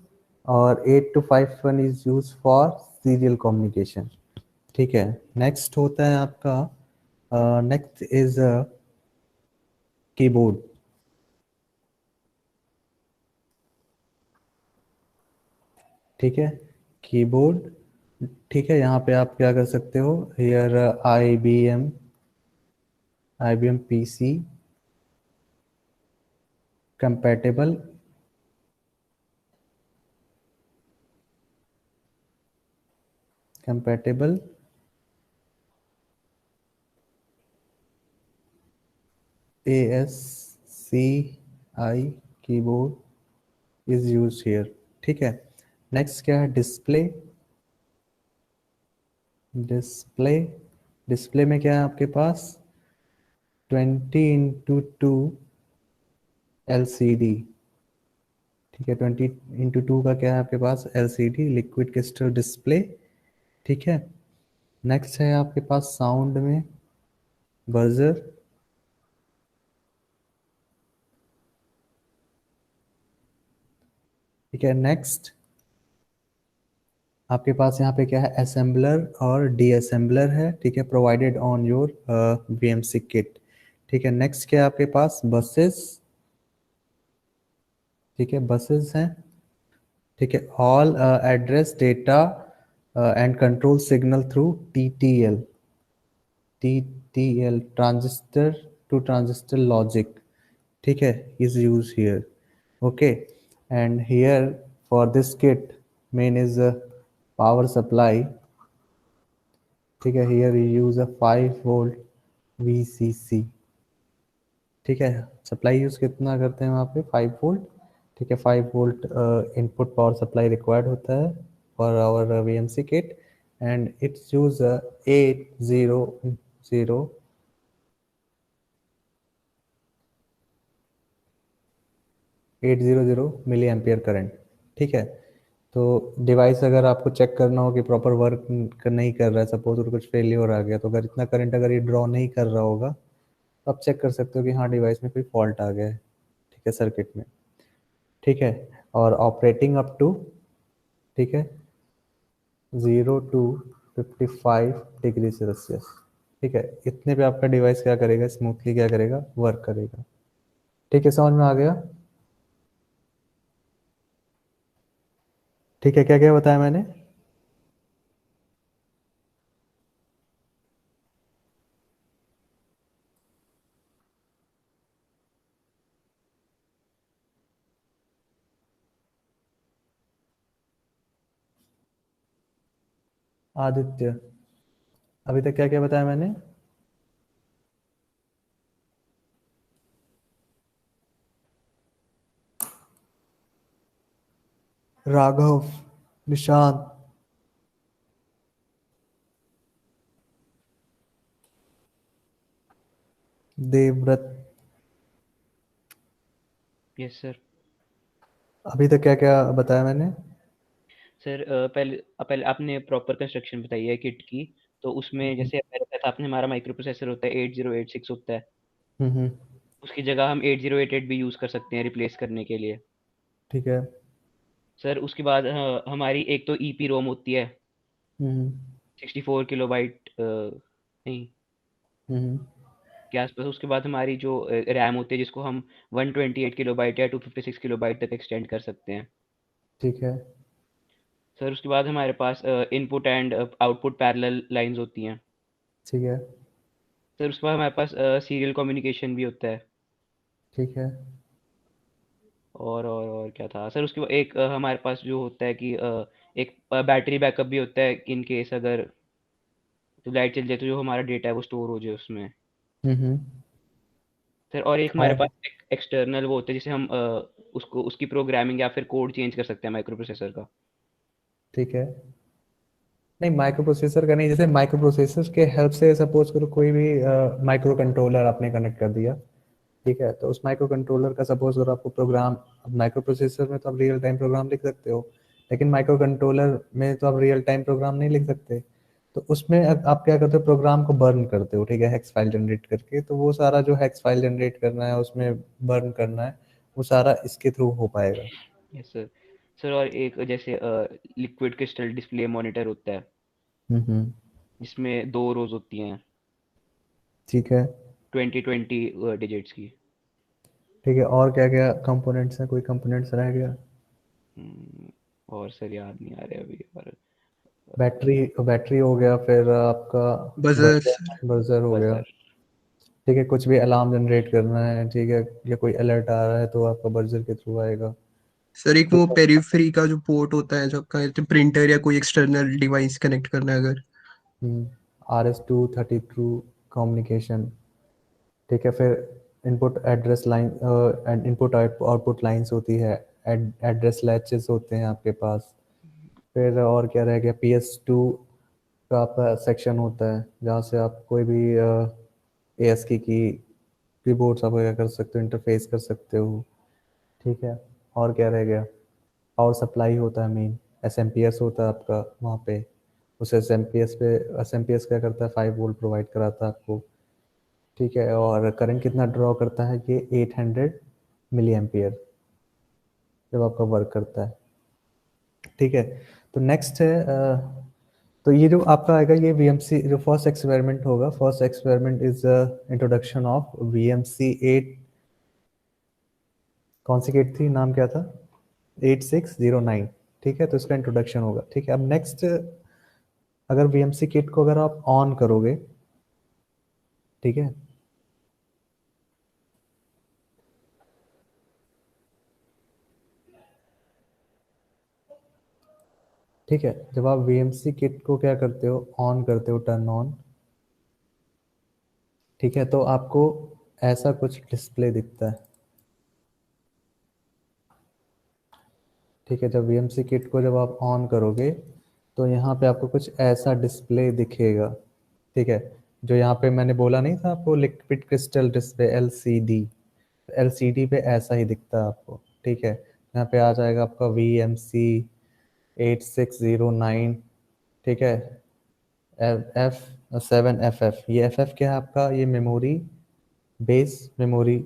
और 8251 is use for serial communication, ठीक है। नेक्स्ट होता है आपका, नेक्स्ट इज कीबोर्ड, ठीक है। कीबोर्ड, ठीक है, यहाँ पे आप क्या कर सकते हो? Here I B M PC compatible, compatible ASCII keyboard is use here, ठीक है। नेक्स्ट क्या है? डिस्प्ले, डिस्प्ले, डिस्प्ले में क्या है आपके पास? 20x2 LCD, ठीक है। 20x2 का क्या है आपके पास? LCD, लिक्विड क्रिस्टल डिस्प्ले, ठीक है। नेक्स्ट है आपके पास साउंड में बजर, ठीक है। नेक्स्ट आपके पास यहाँ पे क्या है? असेंबलर और डी असेंबलर है, ठीक है, provided on your VMC kit, ठीक है। नेक्स्ट क्या है आपके पास? बसेस, ठीक है, बसेस हैं, ठीक है। All address data and control signal through TTL, TTL transistor to transistor logic, ठीक है, is use here, okay. And here for this kit main is power supply, ठीक है। Here you use a 5 volt VCC, ठीक है। सप्लाई यूज कितना करते हैं वहाँ पे? 5 वोल्ट, ठीक है। 5 volt input power supply required होता है for our VMC kit, and its use 800 milliampere current, ठीक है। तो डिवाइस अगर आपको चेक करना हो कि प्रॉपर वर्क नहीं कर रहा है, सपोज और कुछ फेलियर आ गया, तो अगर इतना करंट अगर ये ड्रॉ नहीं कर रहा होगा, तो आप चेक कर सकते हो कि हाँ डिवाइस में कोई फॉल्ट आ गया है, ठीक है, सर्किट में, ठीक है। और ऑपरेटिंग अप टू, ठीक है, 0 to 55 डिग्री सेल्सियस, ठीक है। इतने पे आपका डिवाइस क्या करेगा? स्मूथली क्या करेगा? वर्क करेगा, ठीक है। समझ में आ गया? ठीक है, क्या क्या बताया मैंने? आदित्य, अभी तक क्या क्या बताया मैंने? Raghav, Nishant, Devvrat, yes sir. अभी तक क्या क्या बताया मैंने? सर पहले आपने प्रॉपर कंस्ट्रक्शन बताई है किट की। तो उसमें हम्म जैसे पहले बताया था आपने, हमारा माइक्रो प्रोसेसर होता है 8086 होता है। हम्म, उसकी जगह हम 8088 भी यूज़ कर सकते हैं रिप्लेस करने के लिए। ठीक है। सर उसके बाद हमारी एक तो ईपी रोम होती है हम्म 64 किलोबाइट नहीं हम्म, के आसपास। उसके बाद हमारी जो रैम होती है जिसको हम 128 किलोबाइट या 256 किलोबाइट तक एक्सटेंड कर सकते हैं। ठीक है। सर उसके बाद हमारे पास input and output parallel lines होती हैं। ठीक है। सर उसके बाद हमारे पास सीरियल कम्युनिकेशन भी होता है। ठीक है। और क्या था सर? उसके बाद एक हमारे पास जो होता है कि एक बैटरी बैकअप भी होता है इन केस अगर तो लाइट चल जाए तो जो हमारा डेटा है वो स्टोर हो जाए उसमें। हम्म, सर और एक हमारे और पास एक एक्सटर्नल वो होता है जिसे हम उसको उसकी प्रोग्रामिंग या फिर कोड चेंज कर सकते हैं माइक्रो प्रोसेसर का। ठीक है, नहीं माइक्रो प्रोसेसर का नहीं, जैसे माइक्रो प्रोसेसर के हेल्प से सपोज करो कोई भी माइक्रो कंट्रोलर आपने कनेक्ट कर दिया, ठीक है, तो उस माइक्रो कंट्रोलर का सपोज करो आपको प्रोग्राम, माइक्रो प्रोसेसर में तो आप रियल टाइम प्रोग्राम लिख सकते हो, लेकिन माइक्रो कंट्रोलर में तो आप रियल टाइम प्रोग्राम नहीं लिख सकते। तो उसमें आप क्या करते हो, प्रोग्राम को बर्न करते हो, ठीक है, हेक्स फाइल जनरेट करके। तो वो सारा जो हेक्स फाइल जनरेट करना है उसमें बर्न करना है, वो सारा इसके थ्रू हो पाएगा। Yes sir. सर और एक जैसे लिक्विड क्रिस्टल डिस्प्ले मॉनिटर होता है, हम्म। जिसमें 2 रोज़ होती हैं, ठीक है। 20-20 डिजिट्स की। ठीक है, और क्या क्या कंपोनेंट्स हैं, कोई कंपोनेंट्स रह गया? हुँ, और सर याद नहीं आ रहे अभी। और बैटरी, बैटरी हो गया, फिर आपका बजर सर। बजर, बजर हो गया। बज़र। ठीक है, कुछ भी अलार्म जनरेट करना है, ठीक है, या कोई अलर्ट आ रहा है तो आपका बजर के थ्रू आएगा। सर एक तो वो पेरीफ्री का जो पोर्ट होता है, जो आपका तो प्रिंटर या कोई एक्सटर्नल डिवाइस कनेक्ट करना है अगर। RS-232 communication. ठीक है, फिर input address line, input output lines होती है, एड्रेस लैचेस होते हैं आपके पास। फिर और क्या रह गया, PS2 का आपका सेक्शन होता है जहाँ से आप कोई भी ASCII की कीबोर्ड आप क्या कर सकते हो, इंटरफेस कर सकते हो। ठीक है, और क्या रह गया, पावर सप्लाई होता है मेन, SMPS होता है आपका वहाँ पे। उस एस एम पी एस क्या करता है, 5 वोल्ट प्रोवाइड कराता है आपको। ठीक है, और करंट कितना ड्रॉ करता है, ये 800 mA जब आपका वर्क करता है। ठीक है, तो नेक्स्ट है तो ये जो आपका आएगा ये VMC, जो फर्स्ट एक्सपेरिमेंट होगा, first experiment is introduction of VMC 8। कौन सी किट थी, नाम क्या था? 8609। ठीक है, तो इसका इंट्रोडक्शन होगा। ठीक है, अब नेक्स्ट, अगर VMC किट को अगर आप ऑन करोगे, ठीक है, ठीक है, जब आप VMC किट को क्या करते हो, ऑन करते हो, टर्न ऑन, ठीक है, तो आपको ऐसा कुछ डिस्प्ले दिखता है। ठीक है, जब VMC किट को जब आप ऑन करोगे तो यहाँ पे आपको कुछ ऐसा डिस्प्ले दिखेगा। ठीक है, जो यहाँ पे मैंने बोला नहीं था आपको, लिक्विड क्रिस्टल डिस्प्ले, LCD पे ऐसा ही दिखता है आपको। ठीक है, यहाँ पे आ जाएगा आपका VMC 8609। ठीक है, F7FF, ये FF क्या है आपका, ये मेमोरी बेस, मेमोरी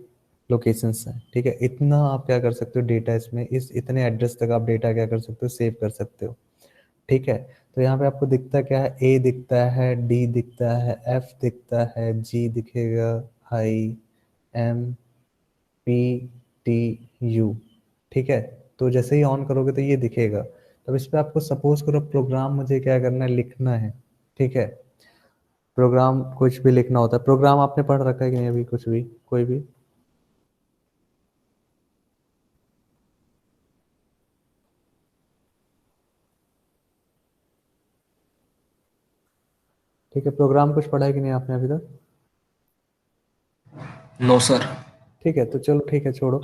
लोकेशंस हैं। ठीक है, इतना आप क्या कर सकते हो डेटा इसमें, इस इतने एड्रेस तक आप डेटा क्या कर सकते हो, सेव कर सकते हो। ठीक है, तो यहाँ पे आपको दिखता क्या है, A दिखता है, D दिखता है, F दिखता है, G दिखेगा, I, M, P, T, U। ठीक है, तो जैसे ही ऑन करोगे तो ये दिखेगा। तब इस पे आपको सपोज करो प्रोग्राम मुझे क्या करना है, लिखना है। ठीक है, प्रोग्राम कुछ भी लिखना होता है, प्रोग्राम आपने पढ़ रखा है कि नहीं अभी, कुछ भी, कोई भी? ठीक है, प्रोग्राम कुछ पढ़ा है कि नहीं आपने अभी तक? No sir. ठीक है, तो चलो ठीक है, छोड़ो।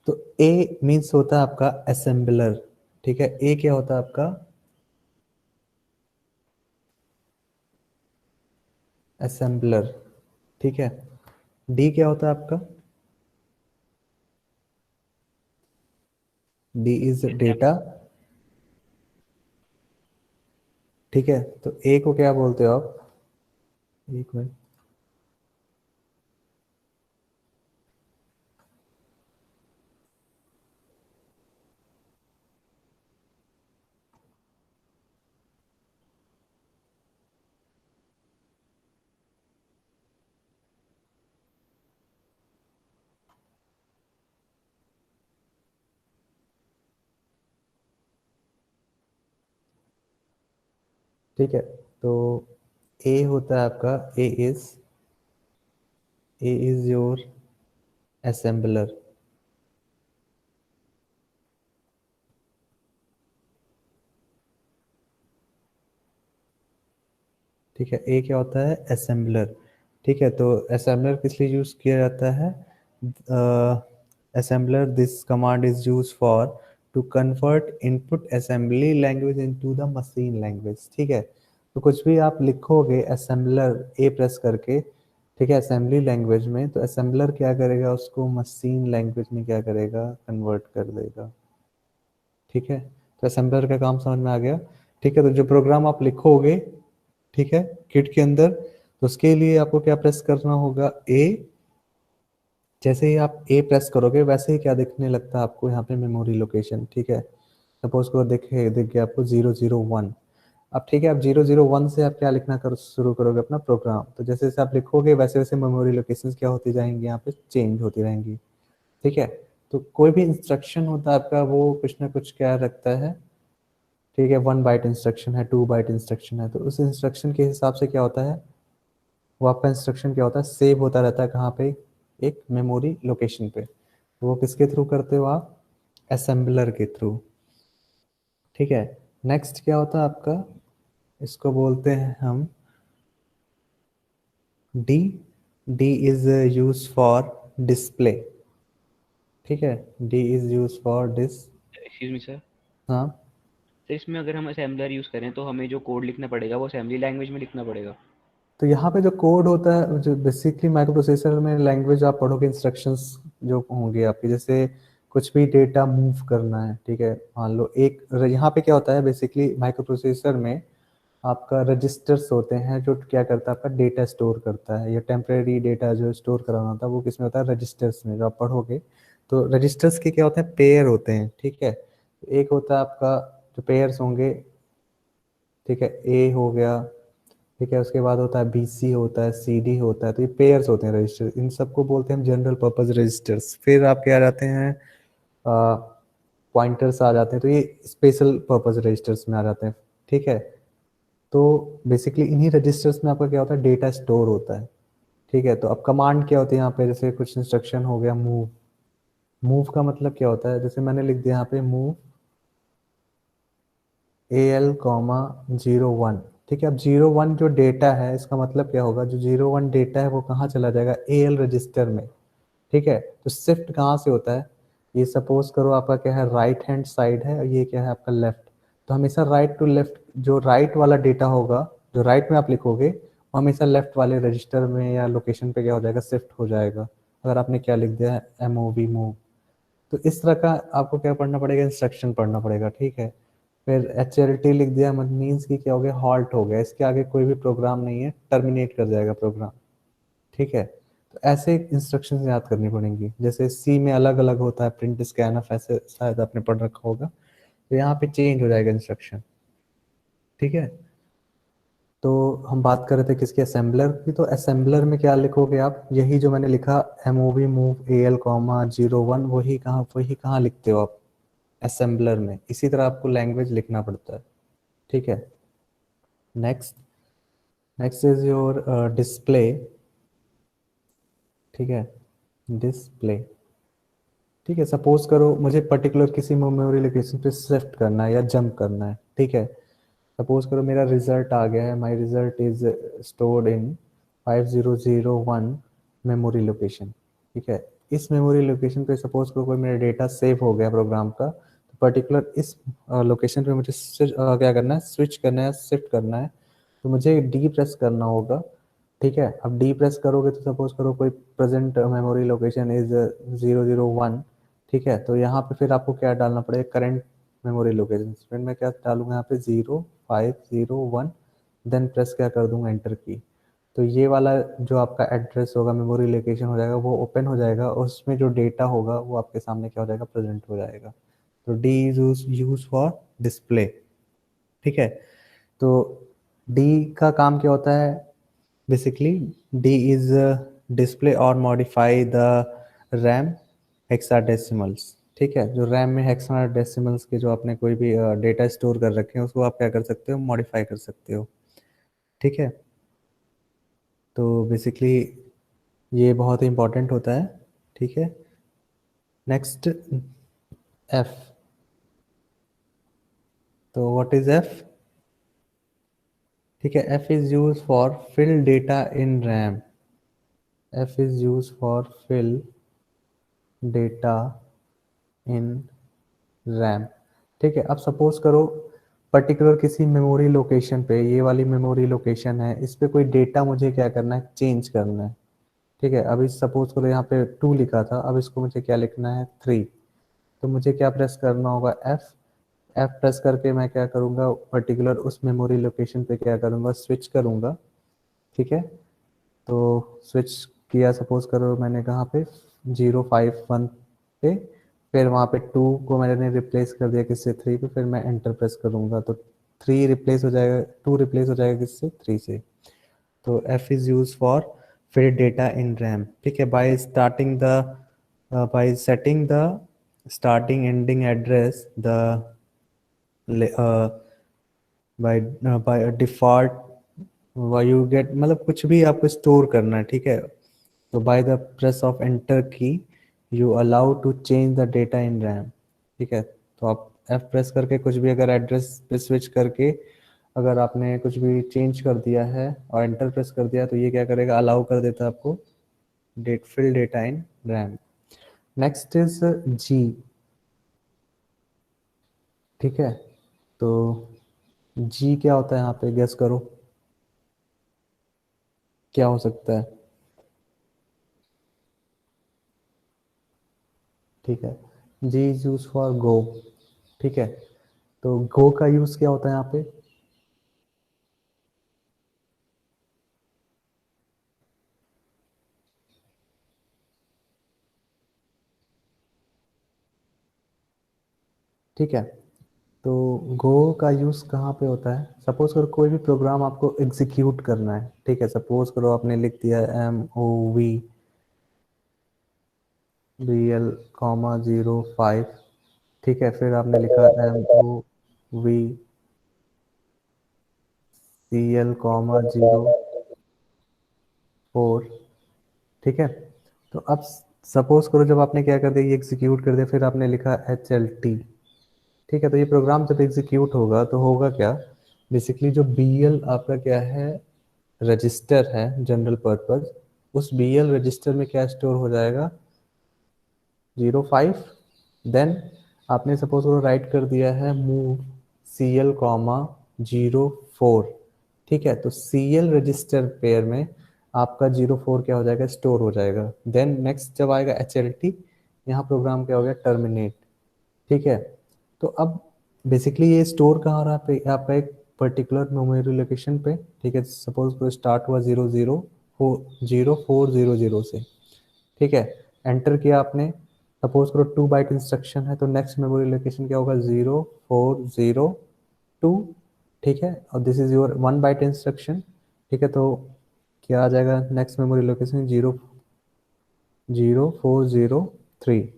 तो ए मीन्स होता है आपका असेंबलर। ठीक है, ए क्या होता है आपका, असेंबलर। ठीक है, डी क्या होता है आपका, डी इज डेटा। ठीक है, तो ए को क्या बोलते हो आप, एक मिनट, ठीक है, तो ए होता है आपका, ए इज योर असेंबलर। ठीक है, ए क्या होता है, असेंबलर। ठीक है, तो असेंबलर किस लिए यूज किया जाता है, assembler, this command is used for to convert input assembly language into the machine language। ठीक है, तो कुछ भी आप लिखोगे assembler ए प्रेस करके, ठीक है, असेंबली लैंग्वेज में, तो असेंबलर क्या करेगा, उसको मशीन लैंग्वेज में क्या करेगा, कन्वर्ट कर देगा। ठीक है, तो असेंबलर का काम समझ में आ गया। ठीक है, तो जो प्रोग्राम आप लिखोगे, ठीक है, किट के अंदर, तो उसके लिए आपको क्या प्रेस करना होगा, ए। जैसे ही आप ए प्रेस करोगे वैसे ही क्या दिखने लगता है आपको यहाँ पे, मेमोरी लोकेशन। ठीक है, सपोज को दिख गया आपको 001। अब ठीक है, अब 001 से आप क्या लिखना शुरू करोगे, अपना प्रोग्राम। तो जैसे जैसे आप लिखोगे वैसे वैसे मेमोरी लोकेशंस क्या होती जाएंगी, यहाँ पे चेंज होती रहेंगी। ठीक है, तो कोई भी इंस्ट्रक्शन होता है आपका, वो कुछ ना कुछ क्या रखता है। ठीक है, 1 बाइट इंस्ट्रक्शन है, 2 बाइट इंस्ट्रक्शन है, तो उस इंस्ट्रक्शन के हिसाब से क्या होता है, वो आपका इंस्ट्रक्शन क्या होता है, सेव होता रहता है कहाँ पे, एक मेमोरी लोकेशन पे। तो वो किसके थ्रू करते हो आप, असेंबलर के थ्रू। ठीक है, नेक्स्ट क्या होता है आपका, इसको बोलते हैं हम D. D is use for display. ठीक है, D is use for excuse me sir, हाँ, तो इसमें अगर हम असेंबलर यूज़ करें तो हमें जो कोड लिखना पड़ेगा वो असेंबली लैंग्वेज में लिखना पड़ेगा। तो यहाँ पे जो कोड होता है, जो बेसिकली माइक्रो प्रोसेसर में लैंग्वेज आप पढ़ोगे, इंस्ट्रक्शंस जो होंगे आपके, जैसे कुछ भी डेटा मूव करना है, ठीक है, मान लो एक यहाँ पे क्या होता है, बेसिकली माइक्रो प्रोसेसर में आपका रजिस्टर्स होते हैं, जो क्या करता है, आपका डेटा स्टोर करता है, या टेम्परेरी डेटा जो स्टोर कराना होता है वो किस में होता है, रजिस्टर्स में, जो आप पढ़ोगे। तो रजिस्टर्स के क्या होते हैं, पेयर होते हैं। ठीक है, एक होता है आपका, जो पेयर्स होंगे, ठीक है, ए हो गया, ठीक है, उसके बाद होता है बीसी, होता है सीडी, होता है, तो ये पेयर्स होते हैं रजिस्टर, इन सबको बोलते हैं हम जनरल पर्पस रजिस्टर्स। फिर आपके आ जाते हैं पॉइंटर्स आ जाते हैं, तो ये स्पेशल पर्पस रजिस्टर्स में आ जाते हैं। ठीक है, तो बेसिकली इन्हीं रजिस्टर्स में आपका क्या होता है, डेटा स्टोर होता है। ठीक है, तो अब कमांड क्या होती है यहाँ पे, जैसे कुछ इंस्ट्रक्शन हो गया, मूव। मूव का मतलब क्या होता है, जैसे मैंने लिख दिया यहाँ पे मूव AL,01। ठीक है, अब 01 जो डेटा है, इसका मतलब क्या होगा, जो 01 डेटा है वो कहाँ चला जाएगा, AL रजिस्टर में। ठीक है, तो शिफ्ट कहाँ से होता है, ये सपोज करो आपका क्या है, राइट हैंड साइड है, और ये क्या है आपका लेफ्ट। तो हमेशा राइट टू लेफ्ट, जो राइट वाला डेटा होगा, जो राइट में आप लिखोगे, वो हमेशा लेफ्ट वाले रजिस्टर में या लोकेशन पे क्या हो जाएगा, शिफ्ट हो जाएगा। अगर आपने क्या लिख दिया है, MOV मूव, तो इस तरह का आपको क्या पढ़ना पड़ेगा, इंस्ट्रक्शन पढ़ना पड़ेगा। ठीक है, फिर HLT लिख दिया, मतलब मीन्स की क्या हो गया, हॉल्ट हो गया, इसके आगे कोई भी प्रोग्राम नहीं है, टर्मिनेट कर जाएगा प्रोग्राम। ठीक है, तो ऐसे इंस्ट्रक्शंस याद करनी पड़ेंगी। जैसे सी में अलग अलग होता है, प्रिंट स्कैनफ, ऐसे शायद आपने पढ़ रखा होगा, तो यहाँ पे चेंज हो जाएगा इंस्ट्रक्शन। ठीक है, तो हम बात कर रहे थे किसके, असेंबलर की। तो असेंबलर में क्या लिखोगे आप, यही जो मैंने लिखा, MOV मूव AL,01, वही कहाँ लिखते हो आप, असेंबलर में। इसी तरह आपको लैंग्वेज लिखना पड़ता है। ठीक है, next next is your display. ठीक है, डिस्प्ले। ठीक है, सपोज करो मुझे पर्टिकुलर किसी मेमोरी लोकेशन पे शिफ्ट करना है या जंप करना है। ठीक है, सपोज करो मेरा रिजल्ट आ गया है, my result is stored in 5001 memory location. ठीक है, इस मेमोरी लोकेशन पे सपोज करो कोई मेरा डेटा सेव हो गया प्रोग्राम का, तो पर्टिकुलर इस लोकेशन पे मुझे क्या करना है, स्विच करना है, शिफ्ट करना है, तो मुझे डी प्रेस करना होगा। ठीक है, अब डी प्रेस करोगे तो सपोज करो कोई प्रेजेंट मेमोरी लोकेशन इज 001। ठीक है, तो यहाँ पे फिर आपको क्या डालना पड़ेगा, करंट मेमोरी लोकेशन। फिर मैं क्या डालूंगा यहाँ पे 0501, देन प्रेस क्या कर दूंगा, एंटर की। तो ये वाला जो आपका एड्रेस होगा, मेमोरी लोकेशन हो जाएगा, वो ओपन हो जाएगा, और उसमें जो डेटा होगा वो आपके सामने क्या हो जाएगा, प्रेजेंट हो जाएगा। तो D is use for display. ठीक है, तो डी का काम क्या होता है, बेसिकली डी इज डिस्प्ले और मॉडिफाई द रैम हेक्साडेसिमल्स। ठीक है, जो रैम में हेक्साडेसिमल्स के जो आपने कोई भी डेटा स्टोर कर रखे हैं, उसको आप क्या कर सकते हो, मॉडिफाई कर सकते हो। ठीक है, तो बेसिकली ये बहुत ही इंपॉर्टेंट होता है। ठीक है, नेक्स्ट एफ। तो व्हाट इज एफ, ठीक है, F is use for fill data in RAM. F is use for fill data in RAM. ठीक है, अब सपोज करो पर्टिकुलर किसी मेमोरी लोकेशन पे, ये वाली मेमोरी लोकेशन है, इस पे कोई डेटा मुझे क्या करना है, चेंज करना है। ठीक है, अभी सपोज करो यहाँ पे 2 लिखा था, अब इसको मुझे क्या लिखना है, 3। तो मुझे क्या प्रेस करना होगा, एफ। एफ प्रेस करके मैं क्या करूँगा, पर्टिकुलर उस मेमोरी लोकेशन पे क्या करूँगा, स्विच करूँगा। ठीक है, तो स्विच किया, सपोज करो मैंने कहाँ पे, 051 पे, फिर वहाँ पे 2 को मैंने रिप्लेस कर दिया किससे, 3 पे, फिर मैं एंटर प्रेस करूँगा तो 3 रिप्लेस हो जाएगा, 2 रिप्लेस हो जाएगा किससे, 3 से। तो F is use for fit data in RAM. ठीक है, bye starting the by setting the starting ending address the by default you get, मतलब कुछ भी आपको स्टोर करना है। ठीक है, तो by the press of enter key you allow to change the data in RAM. ठीक है, तो आप F प्रेस करके कुछ भी अगर एड्रेस पे स्विच करके अगर आपने कुछ भी चेंज कर दिया है और एंटर प्रेस कर दिया, तो ये क्या करेगा, अलाउ कर देता है आपको fill data in RAM. Next is G. ठीक है, तो जी क्या होता है यहाँ पे, गेस करो क्या हो सकता है। ठीक है, जी इज यूज फॉर गो। ठीक है, तो गो का यूज क्या होता है यहाँ पे, ठीक है, तो गो का यूज कहाँ पे होता है, सपोज करो कोई भी प्रोग्राम आपको एग्जीक्यूट करना है। ठीक है, सपोज करो आपने लिख दिया MOV BL,05। ठीक है, फिर आपने लिखा MOVCL,04। ठीक है, तो अब सपोज करो जब आपने क्या कर दिया, ये एग्जीक्यूट कर दिया, फिर आपने लिखा HLT। ठीक है, तो ये प्रोग्राम जब एग्जीक्यूट होगा तो होगा क्या, बेसिकली जो BL आपका क्या है, रजिस्टर है जनरल पर्पस, उस BL रजिस्टर में क्या स्टोर हो जाएगा, 05। देन आपने सपोज करो राइट कर दिया है मूव CL,04। ठीक है, तो CL रजिस्टर पेयर में आपका 04 क्या हो जाएगा, स्टोर हो जाएगा। देन नेक्स्ट जब आएगा HLT, यहाँ प्रोग्राम क्या हो गया, टर्मिनेट। ठीक है, तो अब बेसिकली ये स्टोर कहाँ हो रहा है, आपका एक पर्टिकुलर मेमोरी लोकेशन पे। ठीक है, सपोज को स्टार्ट हुआ 0400 से। ठीक है, एंटर किया आपने, सपोज करो 2 बाइट इंस्ट्रक्शन है, तो नेक्स्ट मेमोरी लोकेशन क्या होगा, 0402। ठीक है, और this is your 1 byte instruction. ठीक है, तो क्या आ जाएगा नेक्स्ट मेमोरी लोकेशन, 00403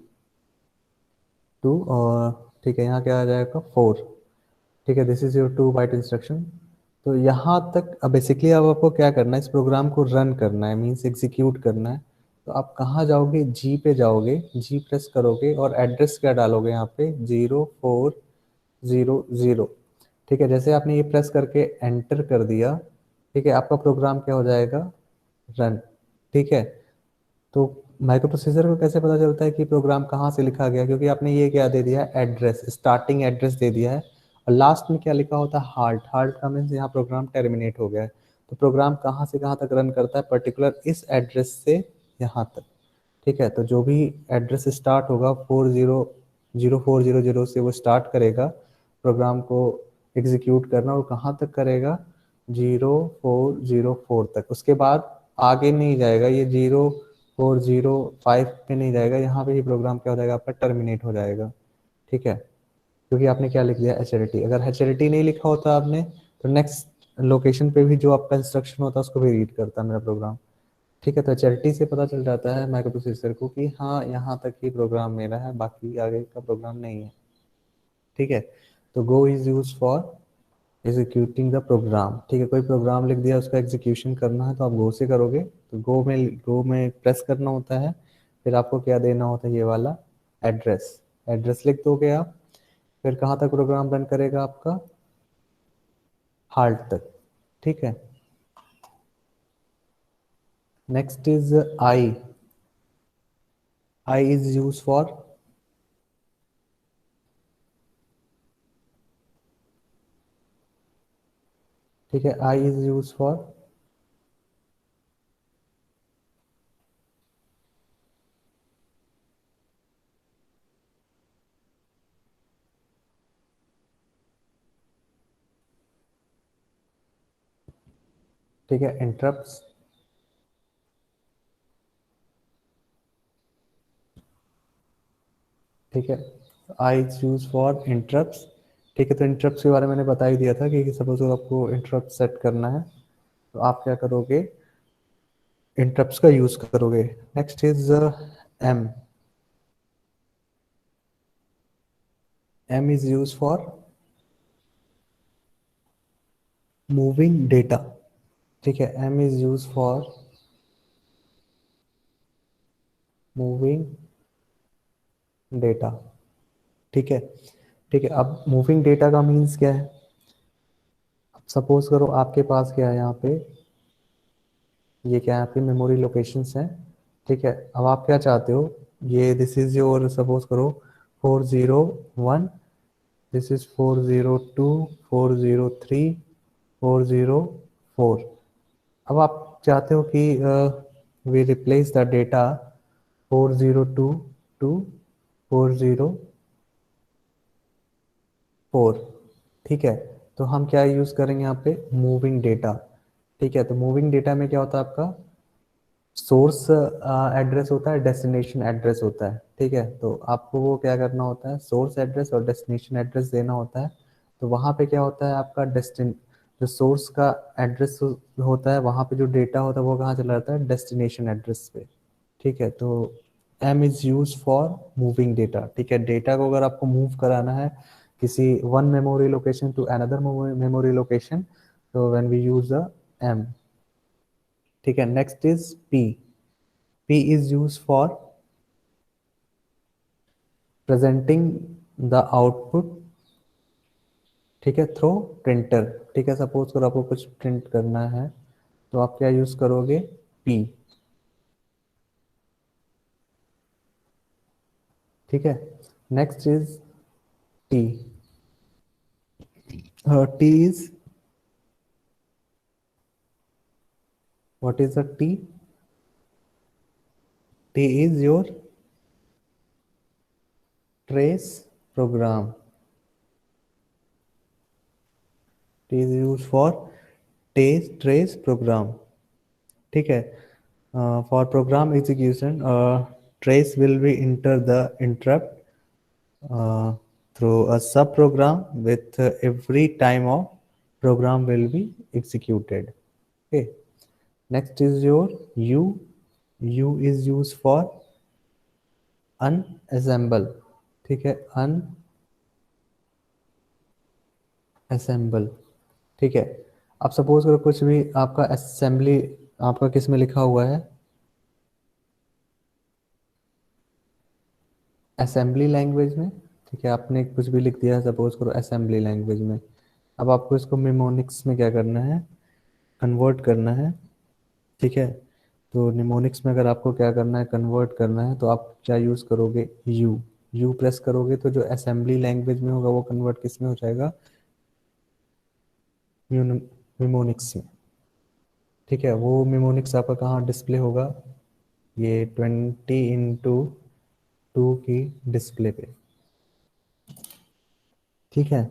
2, और ठीक है यहाँ क्या आ जाएगा, 4। ठीक है, this is your 2 byte instruction. तो यहाँ तक अब बेसिकली अब आपको क्या करना है, इस प्रोग्राम को रन करना है, मीन्स एग्जीक्यूट करना है। तो आप कहाँ जाओगे, जी पे जाओगे, जी प्रेस करोगे और एड्रेस क्या डालोगे यहाँ पे, 0400। ठीक है, जैसे आपने ये प्रेस करके एंटर कर दिया, ठीक है, आपका प्रोग्राम क्या हो जाएगा, रन। ठीक है, तो माइक्रो प्रोसेसर को कैसे पता चलता है कि प्रोग्राम कहाँ से लिखा गया, क्योंकि आपने ये क्या दे दिया है, एड्रेस, स्टार्टिंग एड्रेस दे दिया है, और लास्ट में क्या लिखा होता है, हार्ट। हार्ट का मीन्स यहाँ प्रोग्राम टर्मिनेट हो गया है। तो प्रोग्राम कहाँ से कहाँ तक रन करता है, पर्टिकुलर इस एड्रेस से यहाँ तक। ठीक है, तो जो भी एड्रेस स्टार्ट होगा 0400 से वो स्टार्ट करेगा प्रोग्राम को एग्जीक्यूट करना, और कहाँ तक करेगा, 0404 तक। उसके बाद आगे नहीं जाएगा, ये 0405 पे नहीं जाएगा, यहाँ पे ही प्रोग्राम क्या हो जाएगा, आपका टर्मिनेट हो जाएगा। ठीक है, क्योंकि आपने क्या लिख दिया, HLT। अगर HLT नहीं लिखा होता आपने, तो नेक्स्ट लोकेशन पे भी जो आपका इंस्ट्रक्शन होता है उसको भी रीड करता मेरा प्रोग्राम। ठीक है, तो HLT से पता चल जाता है माइक्रो प्रोसेसर को कि हाँ यहाँ तक ही प्रोग्राम मेरा है, बाकी आगे का प्रोग्राम नहीं है। ठीक है, तो go is use for executing the program. ठीक है, कोई प्रोग्राम लिख दिया, उसका एग्जीक्यूशन करना है तो आप गो से करोगे, तो गो में प्रेस करना होता है, फिर आपको क्या देना होता है, ये वाला एड्रेस। एड्रेस लिख दोगे आप, फिर कहाँ तक प्रोग्राम रन करेगा आपका, हार्ट तक। ठीक है, next is I. I is use for, ठीक है, आई इज यूज फॉर ठीक है, इंटरप्ट्स, ठीक है, I is use for interrupts, ठीक है। तो इंटरप्ट्स के बारे में मैंने बता ही दिया था कि सपोज आपको इंटरप्ट सेट करना है तो आप क्या करोगे, इंटरप्ट्स का यूज करोगे। Next is M, M is use for moving data, ठीक है, M is use for moving data, ठीक है, ठीक है। अब मूविंग डेटा का मीन्स क्या है, अब सपोज करो आपके पास क्या है यहाँ पे, ये क्या है, आपकी मेमोरी लोकेशंस हैं, ठीक है। अब आप क्या चाहते हो, ये दिस इज योर, सपोज करो 401, दिस इज 402, 403, 404। अब आप चाहते हो कि we replace the data 402 to 404, ठीक है। तो हम क्या यूज करेंगे यहाँ पे, मूविंग डेटा, ठीक है। तो मूविंग डेटा में क्या होता है, आपका सोर्स एड्रेस होता है, डेस्टिनेशन एड्रेस होता है, ठीक है। तो आपको वो क्या करना होता है, सोर्स एड्रेस और डेस्टिनेशन एड्रेस देना होता है। तो वहाँ पे क्या होता है, आपका डेस्टिन जो सोर्स का एड्रेस होता है, वहाँ पे जो डेटा होता है वो कहाँ चला जाता है, डेस्टिनेशन एड्रेस पे, ठीक है। तो M is use for moving data, ठीक है। डेटा को अगर आपको मूव कराना है किसी one memory location to another memory location, तो when we use the M, ठीक है। Next is P, P is used for presenting the output, ठीक है, थ्रू प्रिंटर, ठीक है। सपोज करो आपको कुछ प्रिंट करना है तो आप क्या यूज करोगे, P, ठीक है। Next is T, T is, what is the T, T is your trace program, T is used for trace program, ठीक है। For program execution, trace will be enter the interrupt uh, through a subprogram with every time of program will be executed, okay। Next is your U, U is used for unassemble, ठीक है, unassemble, ठीक है। अब सपोज करो कुछ भी आपका असेंबली आपका किस में लिखा हुआ है, असेंबली लैंग्वेज में, ठीक है। आपने कुछ भी लिख दिया, सपोज करो असेंबली लैंग्वेज में। अब आपको इसको मेमोनिक्स में क्या करना है, कन्वर्ट करना है, ठीक है। तो निमोनिक्स में अगर आपको क्या करना है, कन्वर्ट करना है, तो आप क्या यूज़ करोगे, यू, यू प्रेस करोगे तो जो असेंबली लैंग्वेज में होगा वो कन्वर्ट किस में हो जाएगा, निमोनिक्स में, ठीक है। वो निमोनिक्स आपका कहाँ डिस्प्ले होगा, ये 20x2 की डिस्प्ले पे, ठीक है।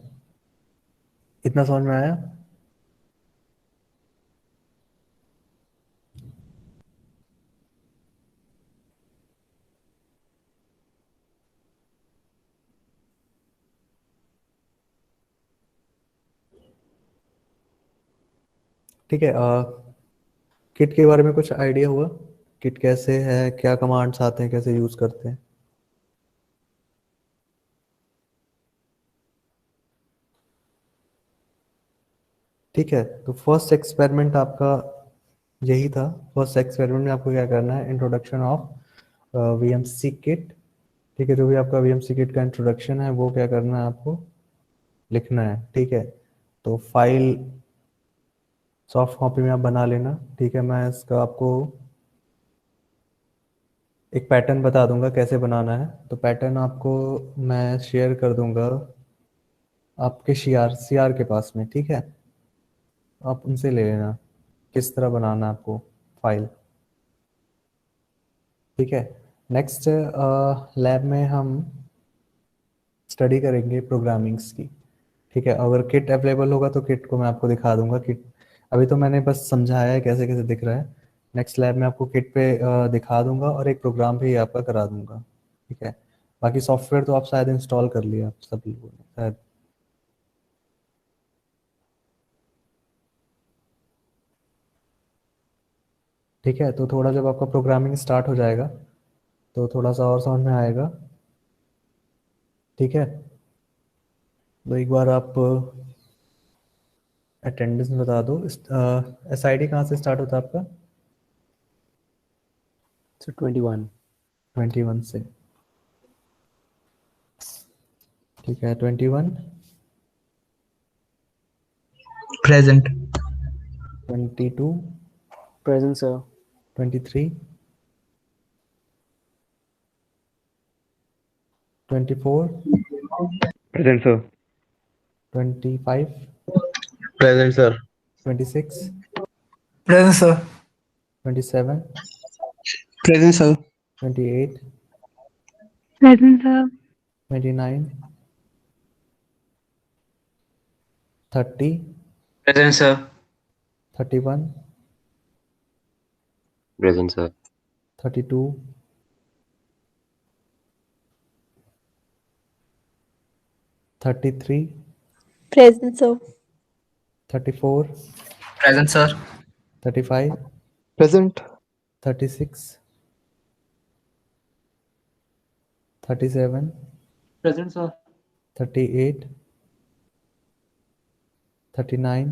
इतना समझ में आया, ठीक है। किट के बारे में कुछ आइडिया हुआ, किट कैसे है, क्या कमांड्स आते हैं, कैसे यूज़ करते हैं, ठीक है। तो फर्स्ट एक्सपेरिमेंट आपका यही था। फर्स्ट एक्सपेरिमेंट में आपको क्या करना है, इंट्रोडक्शन ऑफ वीएमसी किट, ठीक है। जो भी आपका वीएमसी किट का इंट्रोडक्शन है वो क्या करना है, आपको लिखना है, ठीक है। तो फाइल सॉफ्ट कॉपी में आप बना लेना, ठीक है। मैं इसका आपको एक पैटर्न बता दूंगा कैसे बनाना है। तो पैटर्न आपको मैं शेयर कर दूंगा आपके सीआर के पास में, ठीक है। आप उनसे ले लेना किस तरह बनाना है आपको फाइल, ठीक है। नेक्स्ट लैब में हम स्टडी करेंगे प्रोग्रामिंग्स की, ठीक है। अगर किट अवेलेबल होगा तो किट को मैं आपको दिखा दूंगा। किट अभी तो मैंने बस समझाया है कैसे कैसे दिख रहा है। नेक्स्ट लैब में आपको किट पे दिखा दूंगा और एक प्रोग्राम भी आपका करा दूंगा, ठीक है। बाकी सॉफ्टवेयर तो आप शायद इंस्टॉल कर लिया आप सब लोगों ने शायद। ठीक है, तो थोड़ा जब आपका प्रोग्रामिंग स्टार्ट हो जाएगा तो थोड़ा सा और समझ में आएगा, ठीक है। तो एक बार आप अटेंडेंस बता दो। एसआईडी कहाँ से स्टार्ट होता है आपका? सर 21। 21 से, ठीक है। 21, present. 22, present sir. 23, 24, present sir. 25, present sir. 26, present sir. 27, present sir. 28, Present, sir. 29, 30, present sir. 31, present sir. 32, 33, Present, sir. 34, present sir. 35, present. 36, 37, present sir. 38, 39,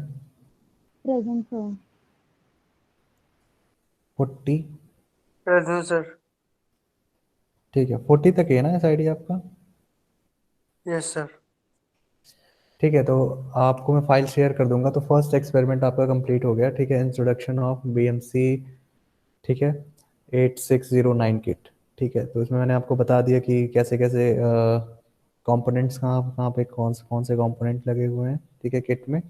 Present, sir. 40, present sir. ठीक है। 40 तक है ना एस आई डी आपका? Yes sir. ठीक है, तो आपको मैं फाइल शेयर कर दूंगा। तो फर्स्ट एक्सपेरिमेंट आपका कंप्लीट हो गया, ठीक है। इंट्रोडक्शन ऑफ बीएमसी, ठीक है, 8609 किट, ठीक है। तो इसमें मैंने आपको बता दिया कि कैसे कैसे कंपोनेंट्स कहाँ कहाँ पे कौन से कंपोनेंट लगे हुए हैं, ठीक है, किट में।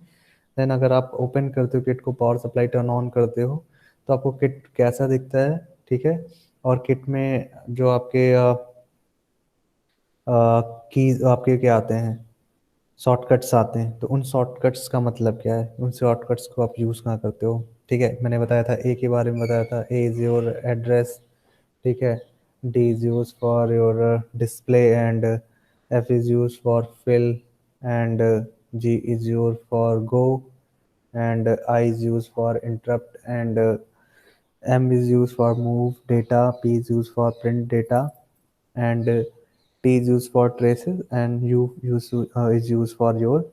देन अगर आप ओपन करते हो किट को, पावर सप्लाई टर्न ऑन करते हो, तो आपको किट कैसा दिखता है, ठीक है। और किट में जो आपके कीज आपके क्या आते हैं, शॉर्टकट्स आते हैं, तो उन शॉर्टकट्स का मतलब क्या है, उन शॉर्टकट्स को आप यूज़ कहाँ करते हो, ठीक है। मैंने बताया था ए के बारे में बताया था। ए इज़ योर एड्रेस, ठीक है। D is use for your display and F is use for fill and G is use for go and I is used for interrupt and M is used for move data, P is used for print data and T is used for traces and is used for your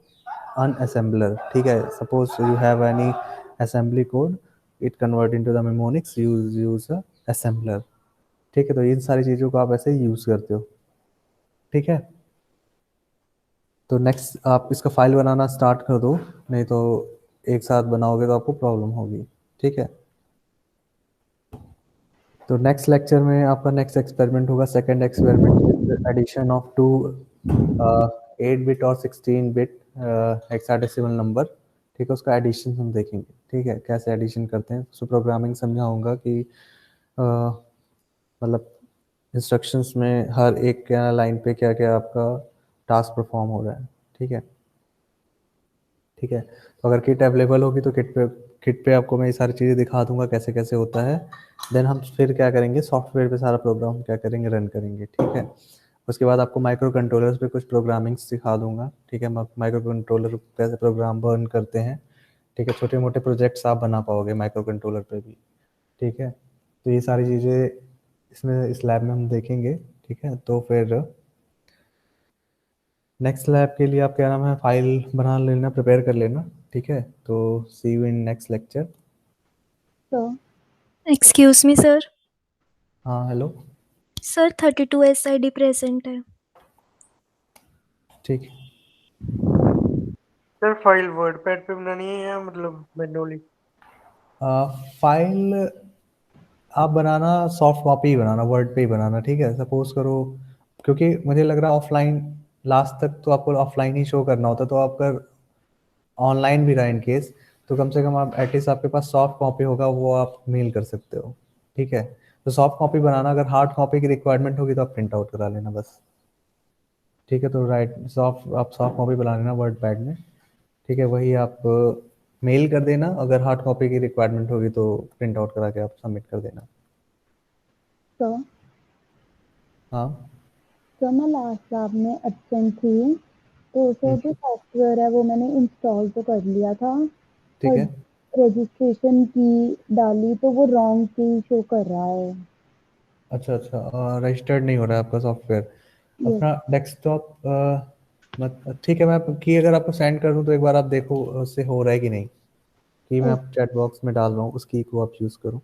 unassembler, ठीक है। Suppose you have any assembly code, it convert into the mnemonics, use a assembler, ठीक है। तो इन सारी चीज़ों को आप ऐसे यूज़ करते हो, ठीक है। तो नेक्स्ट आप इसका फाइल बनाना स्टार्ट कर दो, नहीं तो एक साथ बनाओगे तो आपको प्रॉब्लम होगी, ठीक है। तो नेक्स्ट लेक्चर में आपका नेक्स्ट एक्सपेरिमेंट होगा, second experiment, addition of two 8 bit और 16 बिट हेक्साडेसिमल नंबर, ठीक है। उसका एडिशन हम देखेंगे, ठीक है, कैसे एडिशन करते हैं। सो प्रोग्रामिंग समझाऊंगा कि मतलब इंस्ट्रक्शंस में हर एक क्या लाइन पे क्या क्या आपका टास्क परफॉर्म हो रहा है, ठीक है, ठीक है। तो अगर किट अवेलेबल होगी तो किट पे आपको मैं ये सारी चीज़ें दिखा दूंगा कैसे कैसे होता है। देन हम फिर क्या करेंगे, सॉफ्टवेयर पे सारा प्रोग्राम क्या करेंगे, रन करेंगे, ठीक है। उसके बाद आपको माइक्रो कंट्रोलर्स पे कुछ प्रोग्रामिंग सिखा दूंगा, ठीक है। माइक्रो कंट्रोलर कैसे प्रोग्राम बर्न करते हैं, ठीक है। छोटे मोटे प्रोजेक्ट्स आप बना पाओगे माइक्रो कंट्रोलर पे भी, ठीक है। तो ये सारी चीज़ें इसमें इस लैब में हम देखेंगे, ठीक है। तो फिर नेक्स्ट लैब के लिए आप क्या नाम है, फाइल बना लेना, प्रिपेयर कर लेना, ठीक है। तो see you in next lecture. Sir. Excuse me, sir. हाँ हेलो, Sir, 32 SID present है. ठीक। सर फाइल वर्ड पैड पे बनानी है या मतलब मैन्युअली? फाइल आप बनाना सॉफ्ट कॉपी ही बनाना, वर्ड पे ही बनाना, ठीक है। सपोज करो, क्योंकि मुझे लग रहा है ऑफलाइन लास्ट तक तो आपको ऑफलाइन ही शो करना होता, तो आपका ऑनलाइन भी रहा इन केस, तो कम से कम आप एटलीस्ट आपके पास सॉफ्ट कॉपी होगा, वो आप मेल कर सकते हो, ठीक है। तो सॉफ्ट कॉपी बनाना, अगर हार्ड कॉपी की रिक्वायरमेंट होगी तो आप प्रिंट आउट करा लेना बस, ठीक है। तो आप सॉफ्ट कॉपी बना लेना वर्ड पैड में, ठीक है। वही आप मेल कर देना, अगर हार्ड कॉपी की रिक्वायरमेंट होगी तो प्रिंट आउट करा के आप सबमिट कर देना। सर हाँ सर मैं लास्ट लैब में एब्सेंट थी, तो सर जो सॉफ्टवेयर है वो मैंने इंस्टॉल तो कर लिया था, ठीक और है। रजिस्ट्रेशन की डाली तो वो रॉन्ग की शो कर रहा है। अच्छा अच्छा, रजिस्टर्ड नहीं हो रहा है आपका सॉफ्टवेयर यस अपना डेस्कटॉप। मत ठीक है, मैं की अगर आपको सेंड कर दूं तो एक बार आप देखो उससे हो रहा है कि नहीं, कि मैं आप चैट बॉक्स में डाल रहा हूँ, उस की को आप यूज़ करो।